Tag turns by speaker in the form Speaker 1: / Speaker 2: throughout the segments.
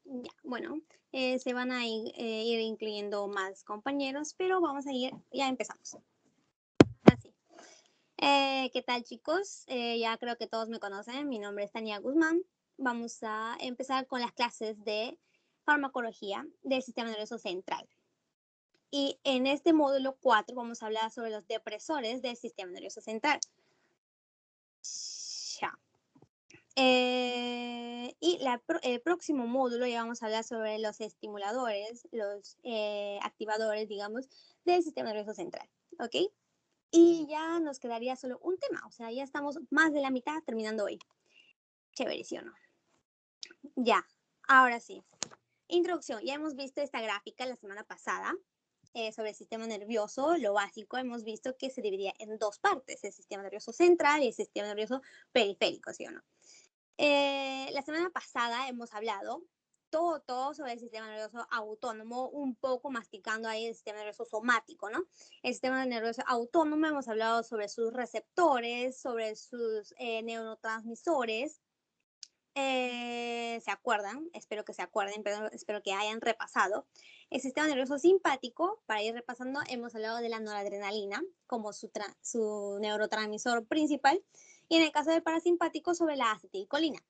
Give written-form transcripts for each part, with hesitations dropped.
Speaker 1: Ya, bueno, se van a ir incluyendo más compañeros, pero vamos a ir, ya empezamos. Así. ¿Qué tal, chicos? Ya creo que todos me conocen. Mi nombre es Tania Guzmán. Vamos a empezar con las clases de farmacología del sistema nervioso central. Y en este módulo 4 vamos a hablar sobre los depresores del sistema nervioso central. Ya. Y el próximo módulo ya vamos a hablar sobre los estimuladores, los activadores, digamos, del sistema nervioso central, ¿ok? Y ya nos quedaría solo un tema, o sea, ya estamos más de la mitad terminando hoy. Chévere, ¿sí o no? Ya, ahora sí. Introducción, ya hemos visto esta gráfica la semana pasada sobre el sistema nervioso. Lo básico, hemos visto que se dividía en dos partes, el sistema nervioso central y el sistema nervioso periférico, ¿sí o no? La semana pasada hemos hablado todo sobre el sistema nervioso autónomo, un poco masticando ahí el sistema nervioso somático, ¿no? El sistema nervioso autónomo hemos hablado sobre sus receptores, sobre sus neurotransmisores. ¿Se acuerdan? Espero que se acuerden, pero espero que hayan repasado. El sistema nervioso simpático, para ir repasando, hemos hablado de la noradrenalina como su neurotransmisor principal, y en el caso del parasimpático sobre la acetilcolina.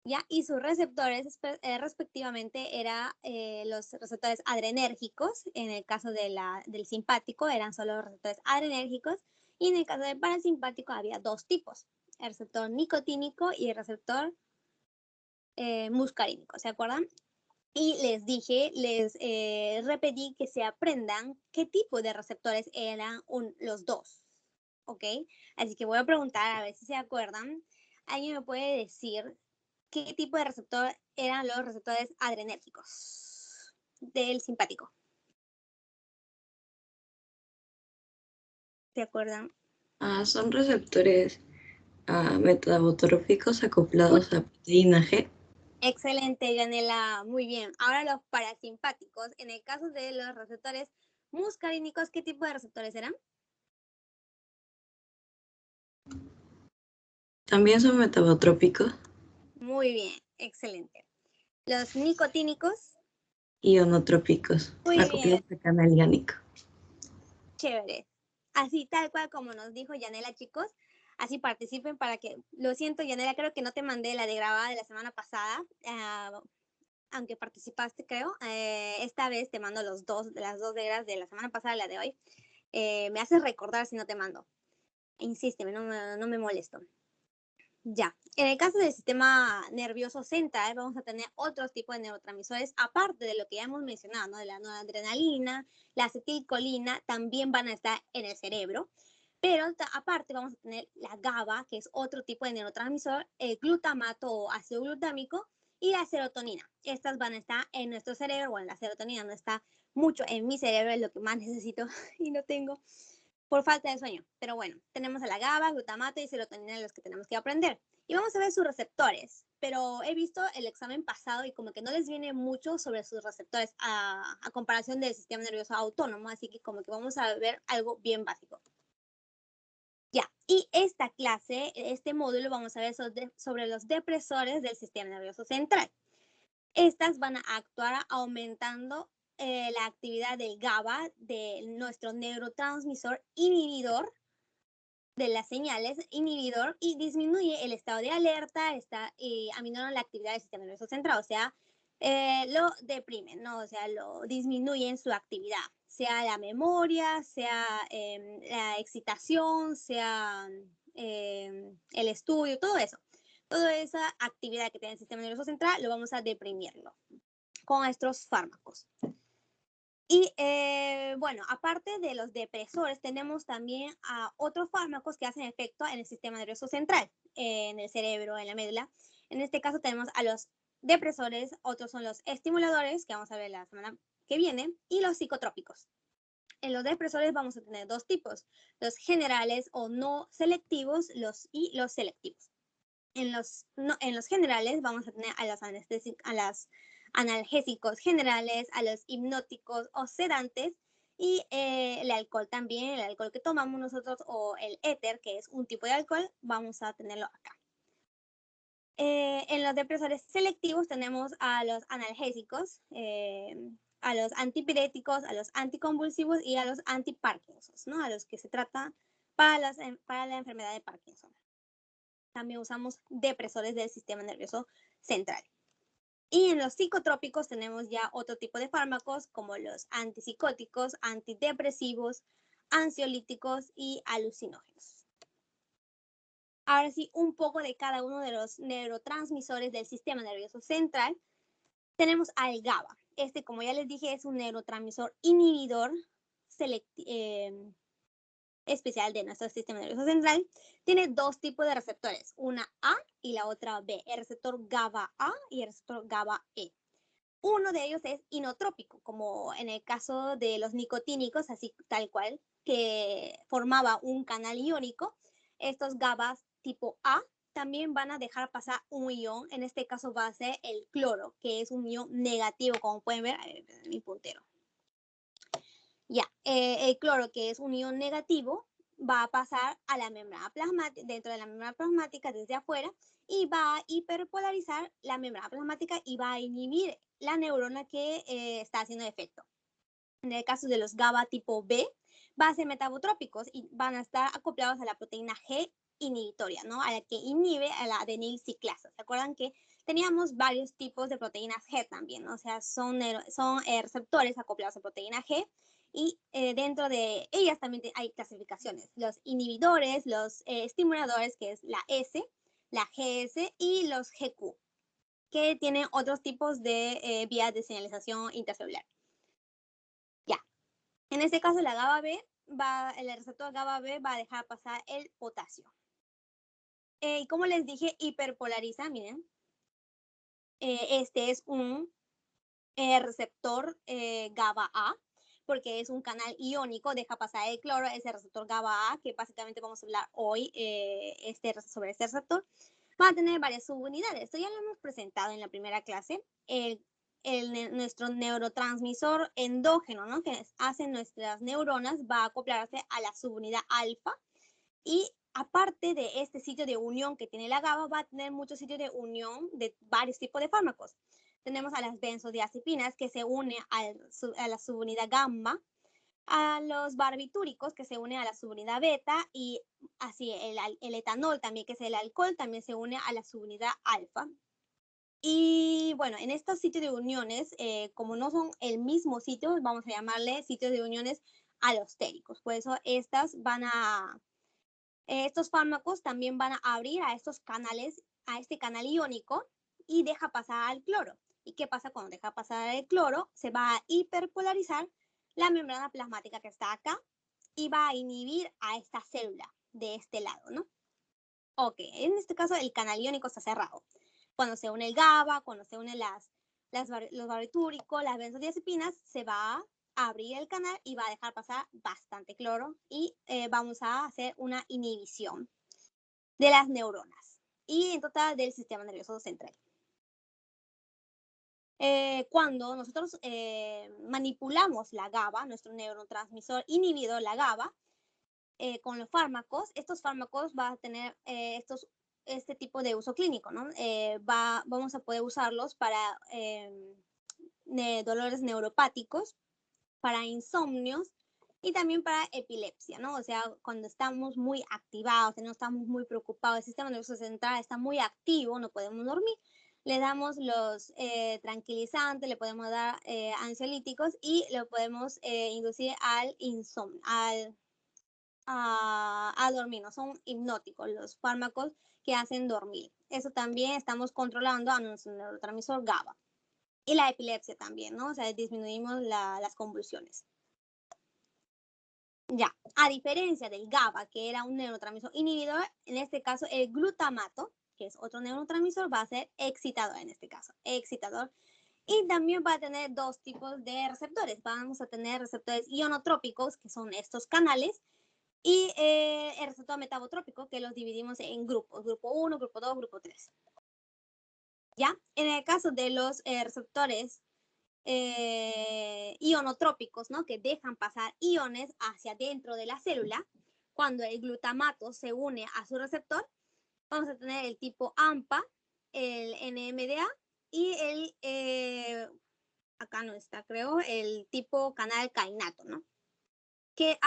Speaker 1: ¿Ya? Y sus receptores respectivamente eran los receptores adrenérgicos. En el caso del simpático eran solo los receptores adrenérgicos, y en el caso del parasimpático había dos tipos, el receptor nicotínico y el receptor muscarínico, ¿se acuerdan? Y les dije, les repetí que se aprendan qué tipo de receptores eran los dos, ¿ok? Así que voy a preguntar a ver si se acuerdan. ¿Alguien me puede decir qué tipo de receptor eran los receptores adrenérgicos del simpático? ¿Se acuerdan?
Speaker 2: Son receptores metabotróficos acoplados a proteína G.
Speaker 1: Excelente, Yanela, muy bien. Ahora los parasimpáticos, en el caso de los receptores muscarínicos, ¿qué tipo de receptores eran?
Speaker 2: También son metabotrópicos.
Speaker 1: Muy bien, excelente. Los nicotínicos,
Speaker 2: Ionotrópicos,
Speaker 1: muy bien,
Speaker 2: acoplados a canal iónico.
Speaker 1: chévere. Así tal cual como nos dijo Yanela, chicos, así participen para que, lo siento, Yanela, creo que no te mandé la de grabada de la semana pasada, aunque participaste, creo. Esta vez te mando las dos de la semana pasada y la de hoy. Me haces recordar si no te mando. Insísteme, no me molesto. Ya, en el caso del sistema nervioso central vamos a tener otros tipos de neurotransmisores, aparte de lo que ya hemos mencionado, ¿no? De la noradrenalina, la acetilcolina, también van a estar en el cerebro, pero aparte vamos a tener la GABA, que es otro tipo de neurotransmisor, el glutamato o ácido glutámico, y la serotonina. Estas van a estar en nuestro cerebro. Bueno, la serotonina no está mucho en mi cerebro, es lo que más necesito y no tengo por falta de sueño. Pero bueno, tenemos a la GABA, glutamato y serotonina, los que tenemos que aprender. Y vamos a ver sus receptores. Pero he visto el examen pasado y como que no les viene mucho sobre sus receptores a comparación del sistema nervioso autónomo. Así que como que vamos a ver algo bien básico. Ya, y esta clase, este módulo, vamos a ver sobre los depresores del sistema nervioso central. Estas van a actuar aumentando la actividad del GABA, de nuestro neurotransmisor inhibidor de las señales, inhibidor, y disminuye el estado de alerta, aminorando la actividad del sistema nervioso central, o sea, lo deprimen, ¿no? O sea, lo disminuyen su actividad, sea la memoria, sea la excitación, sea el estudio, todo eso. Toda esa actividad que tiene el sistema nervioso central lo vamos a deprimirlo con estos fármacos. Y bueno, aparte de los depresores, tenemos también otros fármacos que hacen efecto en el sistema nervioso central, en el cerebro, en la médula. En este caso tenemos a los depresores, otros son los estimuladores, que vamos a ver la semana que viene, y los psicotrópicos. En los depresores vamos a tener dos tipos, los generales o no selectivos y los selectivos. En los generales vamos a tener a los analgésicos generales, a los hipnóticos o sedantes, y el alcohol también, el alcohol que tomamos nosotros o el éter, que es un tipo de alcohol, vamos a tenerlo acá. En los depresores selectivos tenemos a los analgésicos, a los antipiréticos, a los anticonvulsivos y a los antiparkinsons, ¿no? A los que se trata para la enfermedad de Parkinson. También usamos depresores del sistema nervioso central. Y en los psicotrópicos tenemos ya otro tipo de fármacos como los antipsicóticos, antidepresivos, ansiolíticos y alucinógenos. Ahora sí, un poco de cada uno de los neurotransmisores del sistema nervioso central. Tenemos al GABA. Este, como ya les dije, es un neurotransmisor inhibidor especial de nuestro sistema nervioso central. Tiene dos tipos de receptores, una A y la otra B, el receptor GABA A y el receptor GABA E. Uno de ellos es inotrópico, como en el caso de los nicotínicos, así tal cual, que formaba un canal iónico. Estos GABAs tipo A también van a dejar pasar un ion, en este caso va a ser el cloro, que es un ion negativo, como pueden ver, en mi puntero. Ya, el cloro, que es un ion negativo, va a pasar a la membrana plasmática, dentro de la membrana plasmática desde afuera, y va a hiperpolarizar la membrana plasmática y va a inhibir la neurona que está haciendo efecto. En el caso de los GABA tipo B, van a ser metabotrópicos y van a estar acoplados a la proteína G inhibitoria, ¿no? A la que inhibe a la adenilciclasa. ¿Se acuerdan que teníamos varios tipos de proteínas G también, ¿no? O sea, son receptores acoplados a proteína G y dentro de ellas también hay clasificaciones. Los inhibidores, los estimuladores, que es la S, la GS y los GQ, que tienen otros tipos de vías de señalización intracelular. Ya, en este caso la GABA B, el receptor GABA B va a dejar pasar el potasio. Y como les dije, hiperpolariza, miren. Este es un receptor GABA A, porque es un canal iónico, deja pasar el cloro, es el receptor GABA A, que básicamente vamos a hablar hoy sobre este receptor. Va a tener varias subunidades. Esto ya lo hemos presentado en la primera clase. Nuestro neurotransmisor endógeno, ¿no? Que hacen nuestras neuronas, va a acoplarse a la subunidad alfa. Y aparte de este sitio de unión que tiene la GABA, va a tener muchos sitios de unión de varios tipos de fármacos. Tenemos a las benzodiazepinas, que se une a la subunidad gamma, a los barbitúricos, que se une a la subunidad beta, y así el etanol también, que es el alcohol, también se une a la subunidad alfa. Y bueno, en estos sitios de uniones, como no son el mismo sitio, vamos a llamarle sitios de uniones alostéricos. Por eso estos fármacos también van a abrir a estos canales, a este canal iónico, y deja pasar al cloro. ¿Y qué pasa cuando deja pasar el cloro? Se va a hiperpolarizar la membrana plasmática que está acá y va a inhibir a esta célula de este lado, ¿no? Ok, en este caso el canal iónico está cerrado. Cuando se une el GABA, cuando se unen los barbitúricos, las benzodiazepinas, se va a abrir el canal y va a dejar pasar bastante cloro y vamos a hacer una inhibición de las neuronas y en total del sistema nervioso central. Cuando nosotros manipulamos la GABA, nuestro neurotransmisor inhibidor, la GABA, con los fármacos, estos fármacos van a tener este tipo de uso clínico, ¿no? Vamos a poder usarlos para dolores neuropáticos, para insomnios y también para epilepsia, ¿no? O sea, cuando estamos muy activados, no estamos muy preocupados, el sistema nervioso central está muy activo, no podemos dormir, le damos los tranquilizantes, le podemos dar ansiolíticos y lo podemos inducir al insomnio, a dormir, no son hipnóticos los fármacos que hacen dormir. Eso también estamos controlando a nuestro neurotransmisor GABA. Y la epilepsia también, ¿no? O sea, disminuimos las convulsiones. Ya, a diferencia del GABA, que era un neurotransmisor inhibidor, en este caso el glutamato, que es otro neurotransmisor, va a ser excitador en este caso, excitador. Y también va a tener dos tipos de receptores. Vamos a tener receptores ionotrópicos, que son estos canales, y el receptor metabotrópico, que los dividimos en grupos, grupo 1, grupo 2, grupo 3. ¿Ya? En el caso de los receptores ionotrópicos, ¿no? Que dejan pasar iones hacia dentro de la célula, cuando el glutamato se une a su receptor, vamos a tener el tipo AMPA el NMDA y acá no está, creo, el tipo canal cainato, ¿no? Que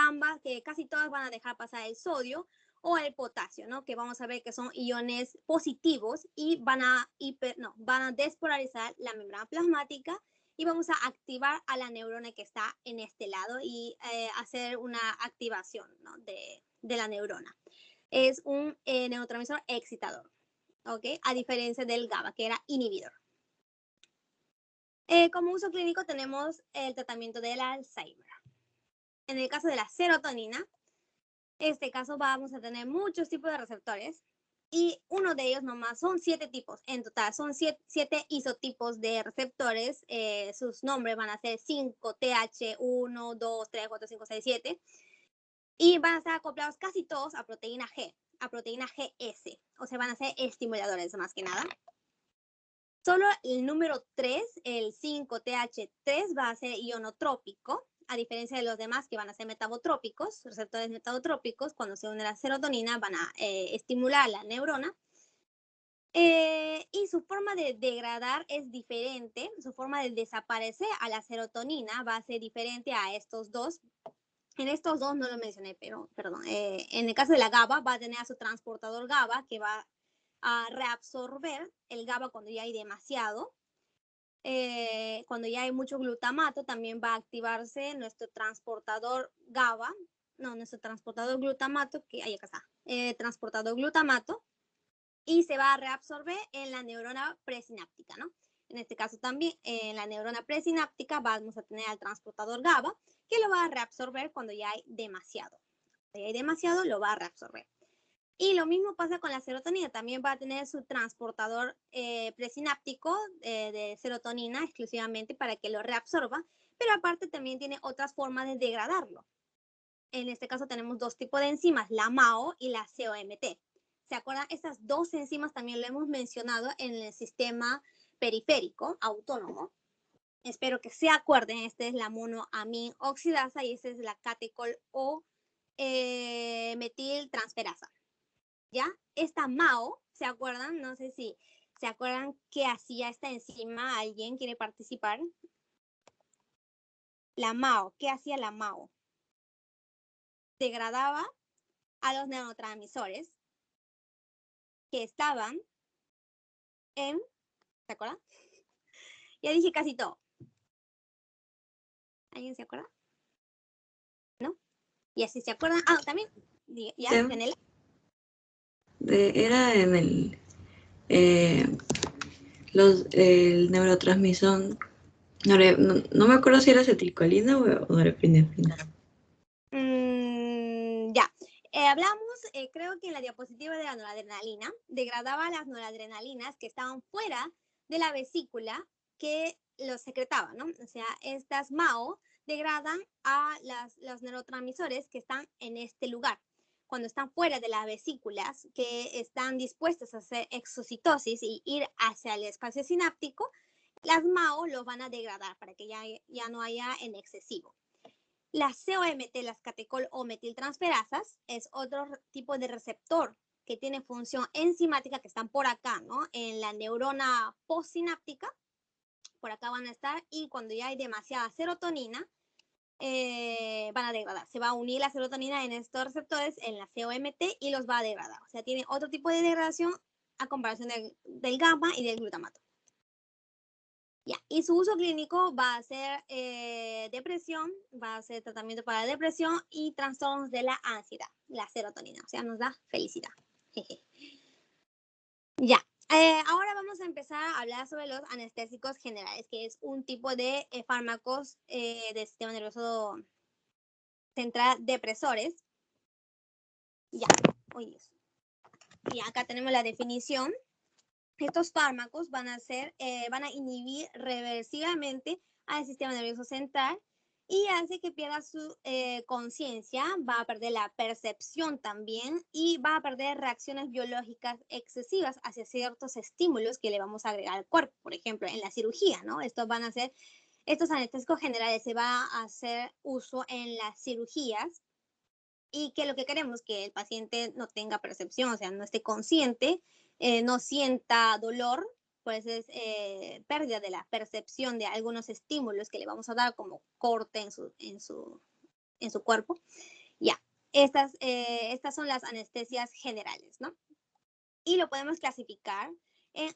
Speaker 1: casi todas van a dejar pasar el sodio o el potasio, ¿no? Que vamos a ver que son iones positivos y van a despolarizar la membrana plasmática y vamos a activar a la neurona que está en este lado y hacer una activación, ¿no? de la neurona. Es un neurotransmisor excitador, ¿ok? A diferencia del GABA, que era inhibidor. Como uso clínico tenemos el tratamiento del Alzheimer. En el caso de la serotonina, en este caso vamos a tener muchos tipos de receptores y uno de ellos nomás son 7 tipos. En total son 7 isotipos de receptores. Sus nombres van a ser 5TH1, 2, 3, 4, 5, 6, 7. Y van a estar acoplados casi todos a proteína G, a proteína GS. O sea, van a ser estimuladores más que nada. Solo el número 3, el 5TH3, va a ser ionotrópico, a diferencia de los demás que van a ser metabotrópicos, receptores metabotrópicos. Cuando se une la serotonina van a estimular la neurona. Y su forma de degradar es diferente, su forma de desaparecer a la serotonina va a ser diferente a estos dos. En estos dos no lo mencioné, pero perdón. En el caso de la GABA va a tener a su transportador GABA que va a reabsorber el GABA cuando ya hay demasiado. Cuando ya hay mucho glutamato, también va a activarse nuestro transportador GABA, no, nuestro transportador glutamato, que ahí acá está, transportador glutamato, y se va a reabsorber en la neurona presináptica, ¿no? En este caso también en la neurona presináptica vamos a tener al transportador GABA, que lo va a reabsorber cuando ya hay demasiado. Cuando ya hay demasiado, lo va a reabsorber. Y lo mismo pasa con la serotonina, también va a tener su transportador presináptico de serotonina exclusivamente para que lo reabsorba, pero aparte también tiene otras formas de degradarlo. En este caso tenemos dos tipos de enzimas, la MAO y la COMT. ¿Se acuerdan? Estas dos enzimas también lo hemos mencionado en el sistema periférico autónomo. Espero que se acuerden, esta es la monoamina oxidasa y esta es la catecol o metiltransferasa. ¿Ya? Esta MAO, ¿se acuerdan? No sé si se acuerdan qué hacía esta enzima. ¿Alguien quiere participar? La MAO, ¿qué hacía la MAO? Degradaba a los neurotransmisores que estaban en, ¿se acuerdan? Ya dije casi todo. ¿Alguien se acuerda? ¿No? Y así se acuerdan. Ah, también. ¿Ya?
Speaker 2: Sí.
Speaker 1: Tenela.
Speaker 2: Era en el neurotransmisor. No me acuerdo si era acetilcolina o norepinefrina.
Speaker 1: Ya. Hablamos, creo que en la diapositiva de la noradrenalina, degradaba las noradrenalinas que estaban fuera de la vesícula que los secretaban, ¿no? O sea, estas MAO degradan a los neurotransmisores que están en este lugar. Cuando están fuera de las vesículas que están dispuestas a hacer exocitosis y ir hacia el espacio sináptico, las MAO los van a degradar para que ya no haya en excesivo. Las COMT, las catecol o metiltransferasas, es otro tipo de receptor que tiene función enzimática que están por acá, ¿no? En la neurona postsináptica, por acá van a estar, y cuando ya hay demasiada serotonina, van a degradar. Se va a unir la serotonina en estos receptores, en la COMT, y los va a degradar. O sea, tiene otro tipo de degradación a comparación del gamma y del glutamato. Ya. Y su uso clínico va a ser depresión, va a ser tratamiento para depresión y trastornos de la ansiedad, la serotonina, o sea, nos da felicidad. Ya. Ahora vamos a empezar a hablar sobre los anestésicos generales, que es un tipo de fármacos del sistema nervioso central, depresores. Ya. Oye, y acá tenemos la definición. Estos fármacos van a inhibir reversiblemente al sistema nervioso central y hace que pierda su conciencia, va a perder la percepción también y va a perder reacciones biológicas excesivas hacia ciertos estímulos que le vamos a agregar al cuerpo. Por ejemplo, en la cirugía, ¿no? Estos anestésicos generales se va a hacer uso en las cirugías y que lo que queremos es que el paciente no tenga percepción, o sea, no esté consciente no sienta dolor, pues es pérdida de la percepción de algunos estímulos que le vamos a dar como corte en su cuerpo. Ya, estas son las anestesias generales, ¿no? Y lo podemos clasificar en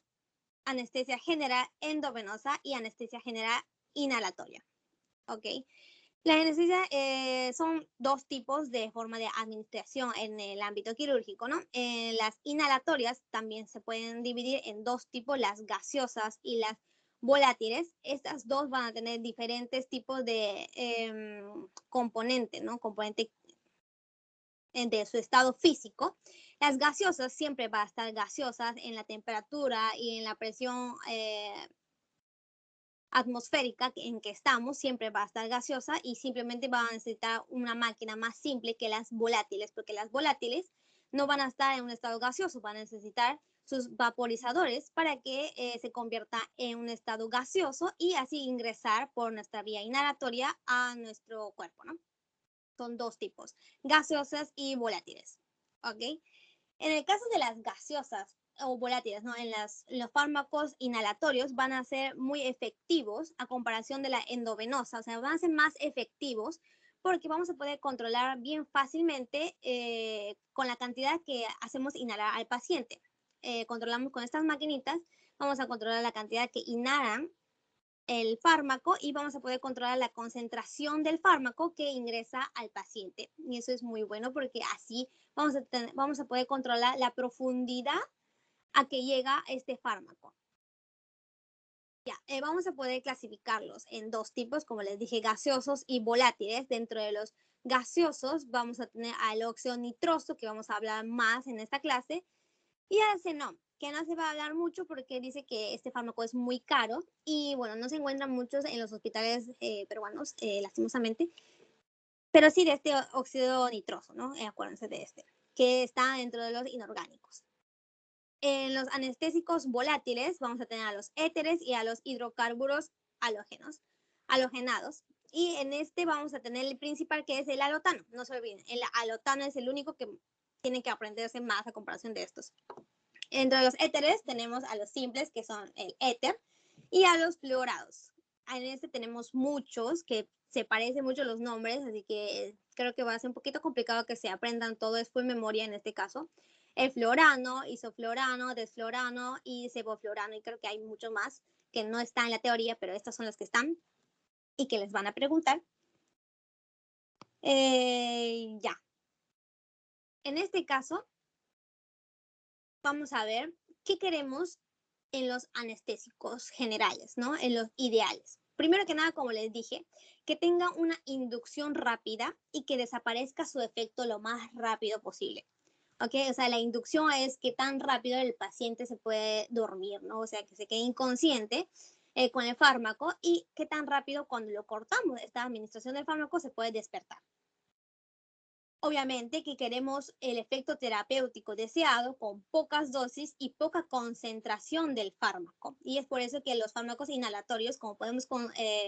Speaker 1: anestesia general endovenosa y anestesia general inhalatoria, ¿ok? La anestesia son dos tipos de forma de administración en el ámbito quirúrgico, ¿no? Las inhalatorias también se pueden dividir en dos tipos, las gaseosas y las volátiles. Estas dos van a tener diferentes tipos de componentes, ¿no? Componente de su estado físico. Las gaseosas siempre van a estar gaseosas en la temperatura y en la presión atmosférica en que estamos, siempre va a estar gaseosa y simplemente van a necesitar una máquina más simple que las volátiles, porque las volátiles no van a estar en un estado gaseoso, van a necesitar sus vaporizadores para que se convierta en un estado gaseoso y así ingresar por nuestra vía inhalatoria a nuestro cuerpo, ¿no? Son dos tipos, gaseosas y volátiles, ¿ok? En el caso de las gaseosas o volátiles, ¿no? Los fármacos inhalatorios van a ser muy efectivos a comparación de la endovenosa, o sea, van a ser más efectivos porque vamos a poder controlar bien fácilmente con la cantidad que hacemos inhalar al paciente. Controlamos con estas maquinitas, vamos a controlar la cantidad que inhalan el fármaco y vamos a poder controlar la concentración del fármaco que ingresa al paciente. Y eso es muy bueno porque así vamos a poder controlar la profundidad a que llega este fármaco. Ya, vamos a poder clasificarlos en dos tipos, como les dije, gaseosos y volátiles. Dentro de los gaseosos vamos a tener al óxido nitroso, que vamos a hablar más en esta clase, y al xenón, que no se va a hablar mucho porque dice que este fármaco es muy caro y bueno, no se encuentran muchos en los hospitales peruanos, lastimosamente, pero sí de este óxido nitroso, ¿no? Acuérdense de este, que está dentro de los inorgánicos. En los anestésicos volátiles vamos a tener a los éteres y a los hidrocarburos halogenados. Y en este vamos a tener el principal, que es el alotano. No se olviden, el alotano es el único que tienen que aprenderse más a comparación de estos. Entre los éteres tenemos a los simples, que son el éter, y a los fluorados. En este tenemos muchos que se parecen mucho los nombres, así que creo que va a ser un poquito complicado que se aprendan todo, es full memoria en este caso. El fluorano, isofluorano, desfluorano y sevofluorano, y creo que hay mucho más que no están en la teoría, pero estas son las que están y que les van a preguntar. Ya. En este caso, vamos a ver qué queremos en los anestésicos generales, ¿no? En los ideales. Primero que nada, como les dije, que tenga una inducción rápida y que desaparezca su efecto lo más rápido posible. ¿Ok? O sea, la inducción es que tan rápido el paciente se puede dormir, ¿no? O sea, que se quede inconsciente con el fármaco y que tan rápido cuando lo cortamos, esta administración del fármaco se puede despertar. Obviamente que queremos el efecto terapéutico deseado con pocas dosis y poca concentración del fármaco. Y es por eso que los fármacos inhalatorios, como podemos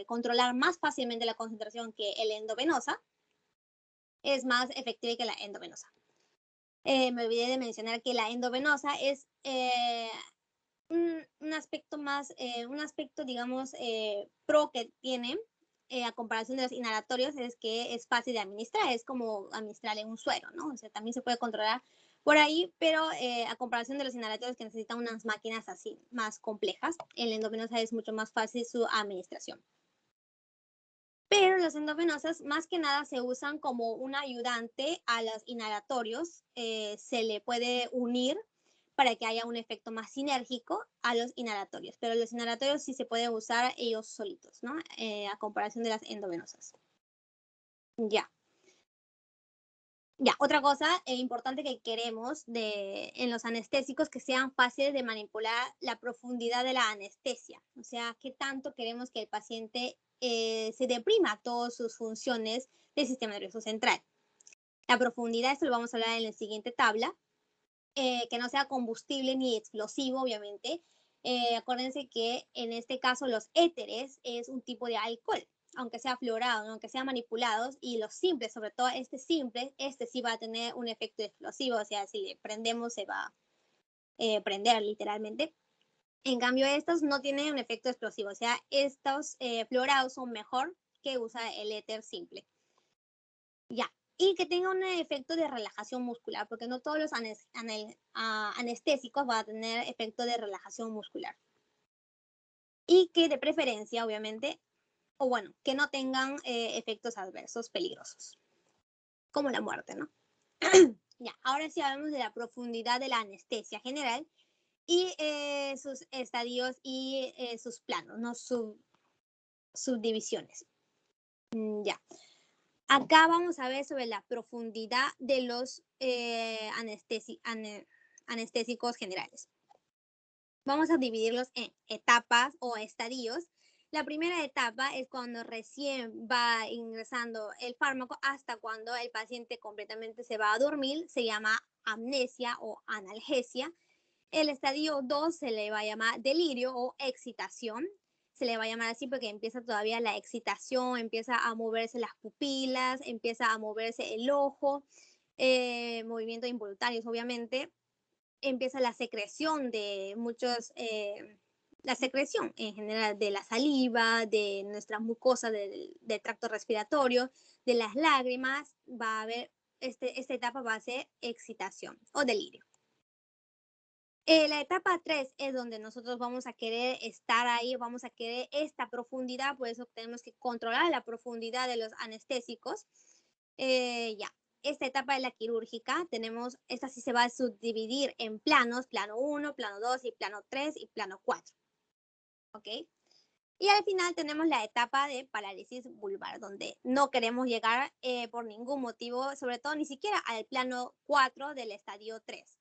Speaker 1: controlar más fácilmente la concentración que el endovenosa, es más efectiva que la endovenosa. Me olvidé de mencionar que la endovenosa es un aspecto más, un aspecto, digamos, pro que tiene a comparación de los inhalatorios es que es fácil de administrar, es como administrarle un suero, ¿no? O sea, también se puede controlar por ahí, pero a comparación de los inhalatorios que necesitan unas máquinas así más complejas, en la endovenosa es mucho más fácil su administración. Pero los endovenosas más que nada se usan como un ayudante a los inhalatorios, se le puede unir para que haya un efecto más sinérgico a los inhalatorios, pero los inhalatorios sí se pueden usar ellos solitos, ¿no? A comparación de las endovenosas. Ya. Ya, otra cosa importante que queremos en los anestésicos que sean fáciles de manipular la profundidad de la anestesia. O sea, qué tanto queremos que el paciente se deprima todas sus funciones del sistema nervioso central. La profundidad, esto lo vamos a hablar en la siguiente tabla, que no sea combustible ni explosivo, obviamente. Acuérdense que en este caso los éteres es un tipo de alcohol, aunque sea fluorado, aunque sea manipulados, y los simples, sobre todo este simple, este sí va a tener un efecto explosivo, o sea, si le prendemos se va prender literalmente. En cambio, estos no tienen un efecto explosivo, o sea, estos fluorados son mejor que usar el éter simple. Ya, y que tenga un efecto de relajación muscular, porque no todos los anestésicos van a tener efecto de relajación muscular. Y que de preferencia, obviamente, o bueno, que no tengan efectos adversos peligrosos, como la muerte, ¿no? Ya, ahora sí hablamos de la profundidad de la anestesia general y sus estadios y sus planos, ¿no? Subdivisiones. Ya. Acá vamos a ver sobre la profundidad de los anestésicos generales. Vamos a dividirlos en etapas o estadios. La primera etapa es cuando recién va ingresando el fármaco hasta cuando el paciente completamente se va a dormir. Se llama amnesia o analgesia. El estadio 2 se le va a llamar delirio o excitación. Se le va a llamar así porque empieza todavía la excitación, empieza a moverse las pupilas, empieza a moverse el ojo, movimientos involuntarios, obviamente. Empieza la secreción de muchos, la secreción en general de la saliva, de nuestras mucosas del tracto respiratorio, de las lágrimas. Va a haber, esta etapa va a ser excitación o delirio. La etapa 3 es donde nosotros vamos a querer estar ahí, vamos a querer esta profundidad, por eso tenemos que controlar la profundidad de los anestésicos. Ya, esta etapa es la quirúrgica, esta sí se va a subdividir en planos, plano 1, plano 2 y plano 3 y plano 4. ¿Ok? Y al final tenemos la etapa de parálisis vulvar, donde no queremos llegar por ningún motivo, sobre todo ni siquiera al plano 4 del estadio 3.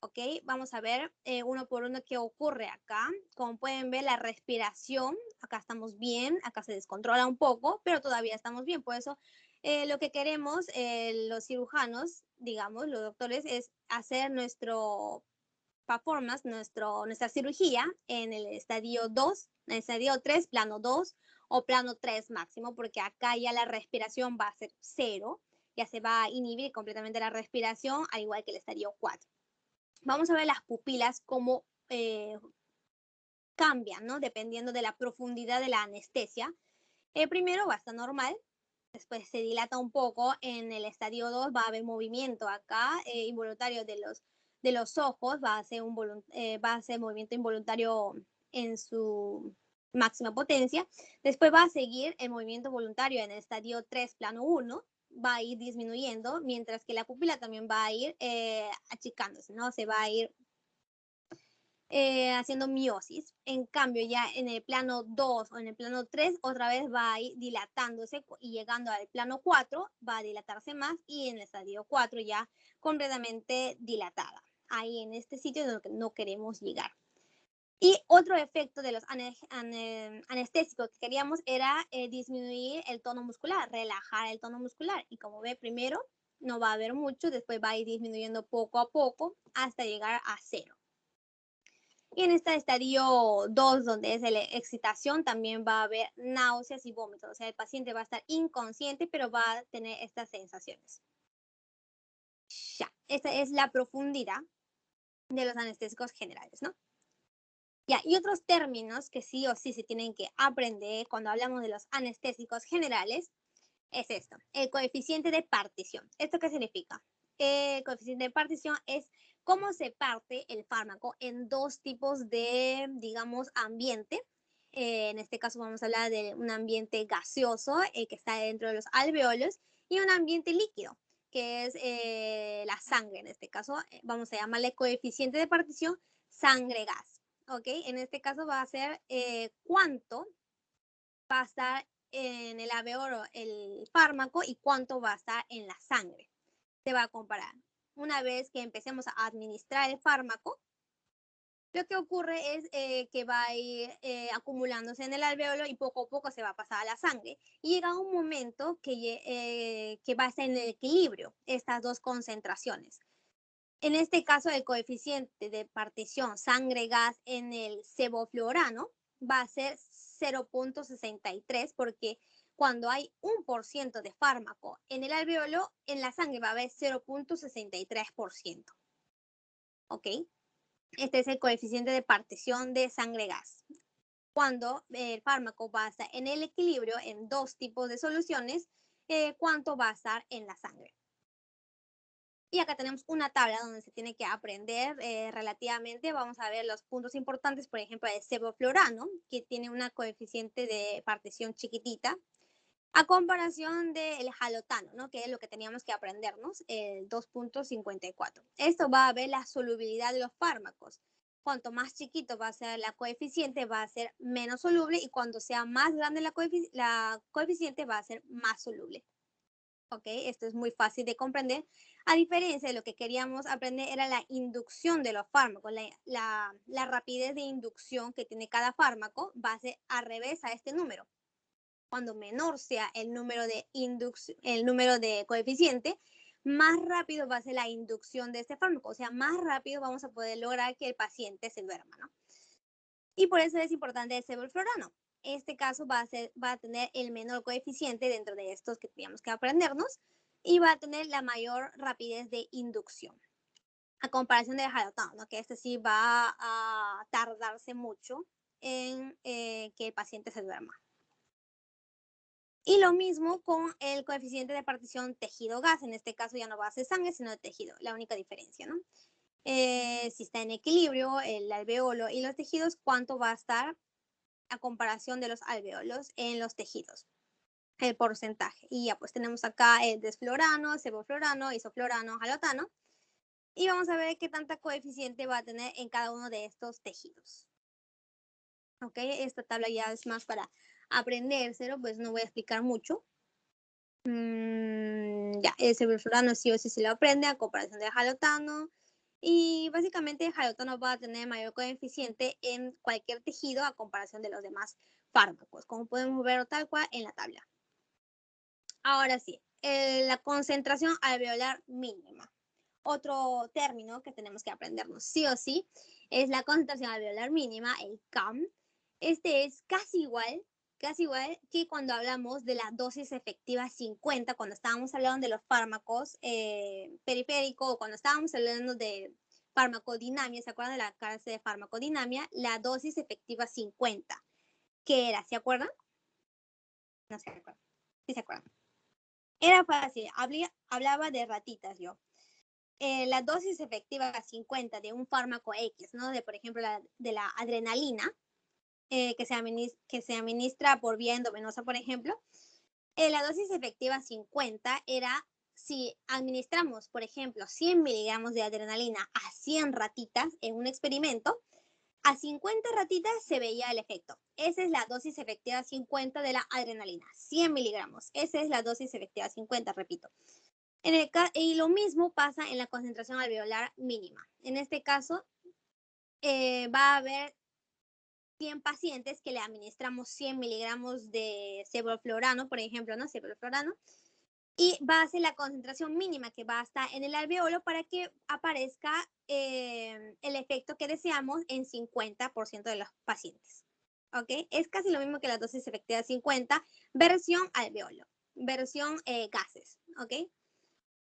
Speaker 1: ¿Ok? Vamos a ver uno por uno qué ocurre acá. Como pueden ver, la respiración, acá estamos bien, acá se descontrola un poco, pero todavía estamos bien. Por eso lo que queremos los cirujanos, digamos, los doctores, es hacer nuestro performance, nuestra cirugía en el estadio 2, en el estadio 3, plano 2 o plano 3 máximo, porque acá ya la respiración va a ser 0, ya se va a inhibir completamente la respiración, al igual que el estadio 4. Vamos a ver las pupilas cómo cambian, ¿no? Dependiendo de la profundidad de la anestesia. Primero va a estar normal, después se dilata un poco. En el estadio 2 va a haber movimiento acá, involuntario de los ojos, va a ser movimiento involuntario en su máxima potencia. Después va a seguir el movimiento voluntario en el estadio 3, plano 1, va a ir disminuyendo, mientras que la pupila también va a ir achicándose, ¿no? Se va a ir haciendo miosis. En cambio, ya en el plano 2 o en el plano 3, otra vez va a ir dilatándose y llegando al plano 4, va a dilatarse más y en el estadio 4 ya completamente dilatada. Ahí en este sitio es donde no queremos llegar. Y otro efecto de los anestésicos que queríamos era disminuir el tono muscular, relajar el tono muscular. Y como ve, primero no va a haber mucho, después va a ir disminuyendo poco a poco hasta llegar a 0. Y en este estadio 2, donde es la excitación, también va a haber náuseas y vómitos. O sea, el paciente va a estar inconsciente, pero va a tener estas sensaciones. Ya, esta es la profundidad de los anestésicos generales, ¿no? Ya, y otros términos que sí o sí se tienen que aprender cuando hablamos de los anestésicos generales es esto, el coeficiente de partición. ¿Esto qué significa? El coeficiente de partición es cómo se parte el fármaco en dos tipos de, digamos, ambiente. En este caso vamos a hablar de un ambiente gaseoso que está dentro de los alveolos y un ambiente líquido, que es la sangre. En este caso vamos a llamarle coeficiente de partición sangre-gas. ¿Ok? En este caso va a ser cuánto va a estar en el alveolo el fármaco y cuánto va a estar en la sangre. Se va a comparar. Una vez que empecemos a administrar el fármaco, lo que ocurre es que va a ir acumulándose en el alveolo y poco a poco se va a pasar a la sangre. Y llega un momento que va a estar en el equilibrio estas dos concentraciones. En este caso, el coeficiente de partición sangre-gas en el sevoflurano va a ser 0.63 porque cuando hay 1% de fármaco en el alveolo, en la sangre va a haber 0.63%. ¿Ok? Este es el coeficiente de partición de sangre-gas. Cuando el fármaco va a estar en el equilibrio en dos tipos de soluciones, cuánto va a estar en la sangre. Y acá tenemos una tabla donde se tiene que aprender relativamente. Vamos a ver los puntos importantes, por ejemplo, el sevoflurano, que tiene una coeficiente de partición chiquitita, a comparación del jalotano, ¿no? Que es lo que teníamos que aprendernos, el 2.54. Esto va a ver la solubilidad de los fármacos. Cuanto más chiquito va a ser la coeficiente, va a ser menos soluble, y cuando sea más grande la coeficiente va a ser más soluble. ¿Ok? Esto es muy fácil de comprender. A diferencia de lo que queríamos aprender era la inducción de los fármacos. La rapidez de inducción que tiene cada fármaco va a ser al revés a este número. Cuando menor sea el número de coeficiente, más rápido va a ser la inducción de este fármaco. O sea, más rápido vamos a poder lograr que el paciente se duerma, ¿no? Y por eso es importante el sevoflurano. Este caso va a tener el menor coeficiente dentro de estos que teníamos que aprendernos, y va a tener la mayor rapidez de inducción. A comparación del jalotano, ¿no? Que este sí va a tardarse mucho en que el paciente se duerma. Y lo mismo con el coeficiente de partición tejido-gas. En este caso ya no va a ser sangre, sino de tejido. La única diferencia, ¿no? Si está en equilibrio el alveolo y los tejidos, cuánto va a estar a comparación de los alveolos en los tejidos, el porcentaje. Y ya pues tenemos acá el desflurano, sevoflurano, isoflurano, jalotano. Y vamos a ver qué tanta coeficiente va a tener en cada uno de estos tejidos. Ok, esta tabla ya es más para aprendérselo, pues no voy a explicar mucho. Ya, el sevoflurano sí o sí se lo aprende a comparación del jalotano. Y básicamente el jalotano va a tener mayor coeficiente en cualquier tejido a comparación de los demás fármacos, como podemos ver tal cual en la tabla. Ahora sí, la concentración alveolar mínima. Otro término que tenemos que aprendernos sí o sí es la concentración alveolar mínima, el CAM. Este es casi igual que cuando hablamos de la dosis efectiva 50, cuando estábamos hablando de los fármacos periféricos, o cuando estábamos hablando de farmacodinamia. ¿Se acuerdan de la clase de farmacodinamia? La dosis efectiva 50. ¿Qué era? ¿Se acuerdan? No se acuerdan. Sí se acuerdan. Era fácil, hablaba de ratitas yo. La dosis efectiva 50 de un fármaco X, ¿no? De, por ejemplo, de la adrenalina, que se administra por vía endovenosa, por ejemplo. La dosis efectiva 50 era si administramos, por ejemplo, 100 miligramos de adrenalina a 100 ratitas en un experimento. A 50 ratitas se veía el efecto. Esa es la dosis efectiva 50 de la adrenalina, 100 miligramos. Esa es la dosis efectiva 50, repito. Y lo mismo pasa en la concentración alveolar mínima. En este caso, va a haber 100 pacientes que le administramos 100 miligramos de sevoflurano, por ejemplo, ¿no? Sevoflurano. Y va a ser la concentración mínima que va a estar en el alveolo para que aparezca el efecto que deseamos en 50% de los pacientes. ¿Ok? Es casi lo mismo que la dosis efectiva 50, versión alveolo, versión gases. ¿Ok?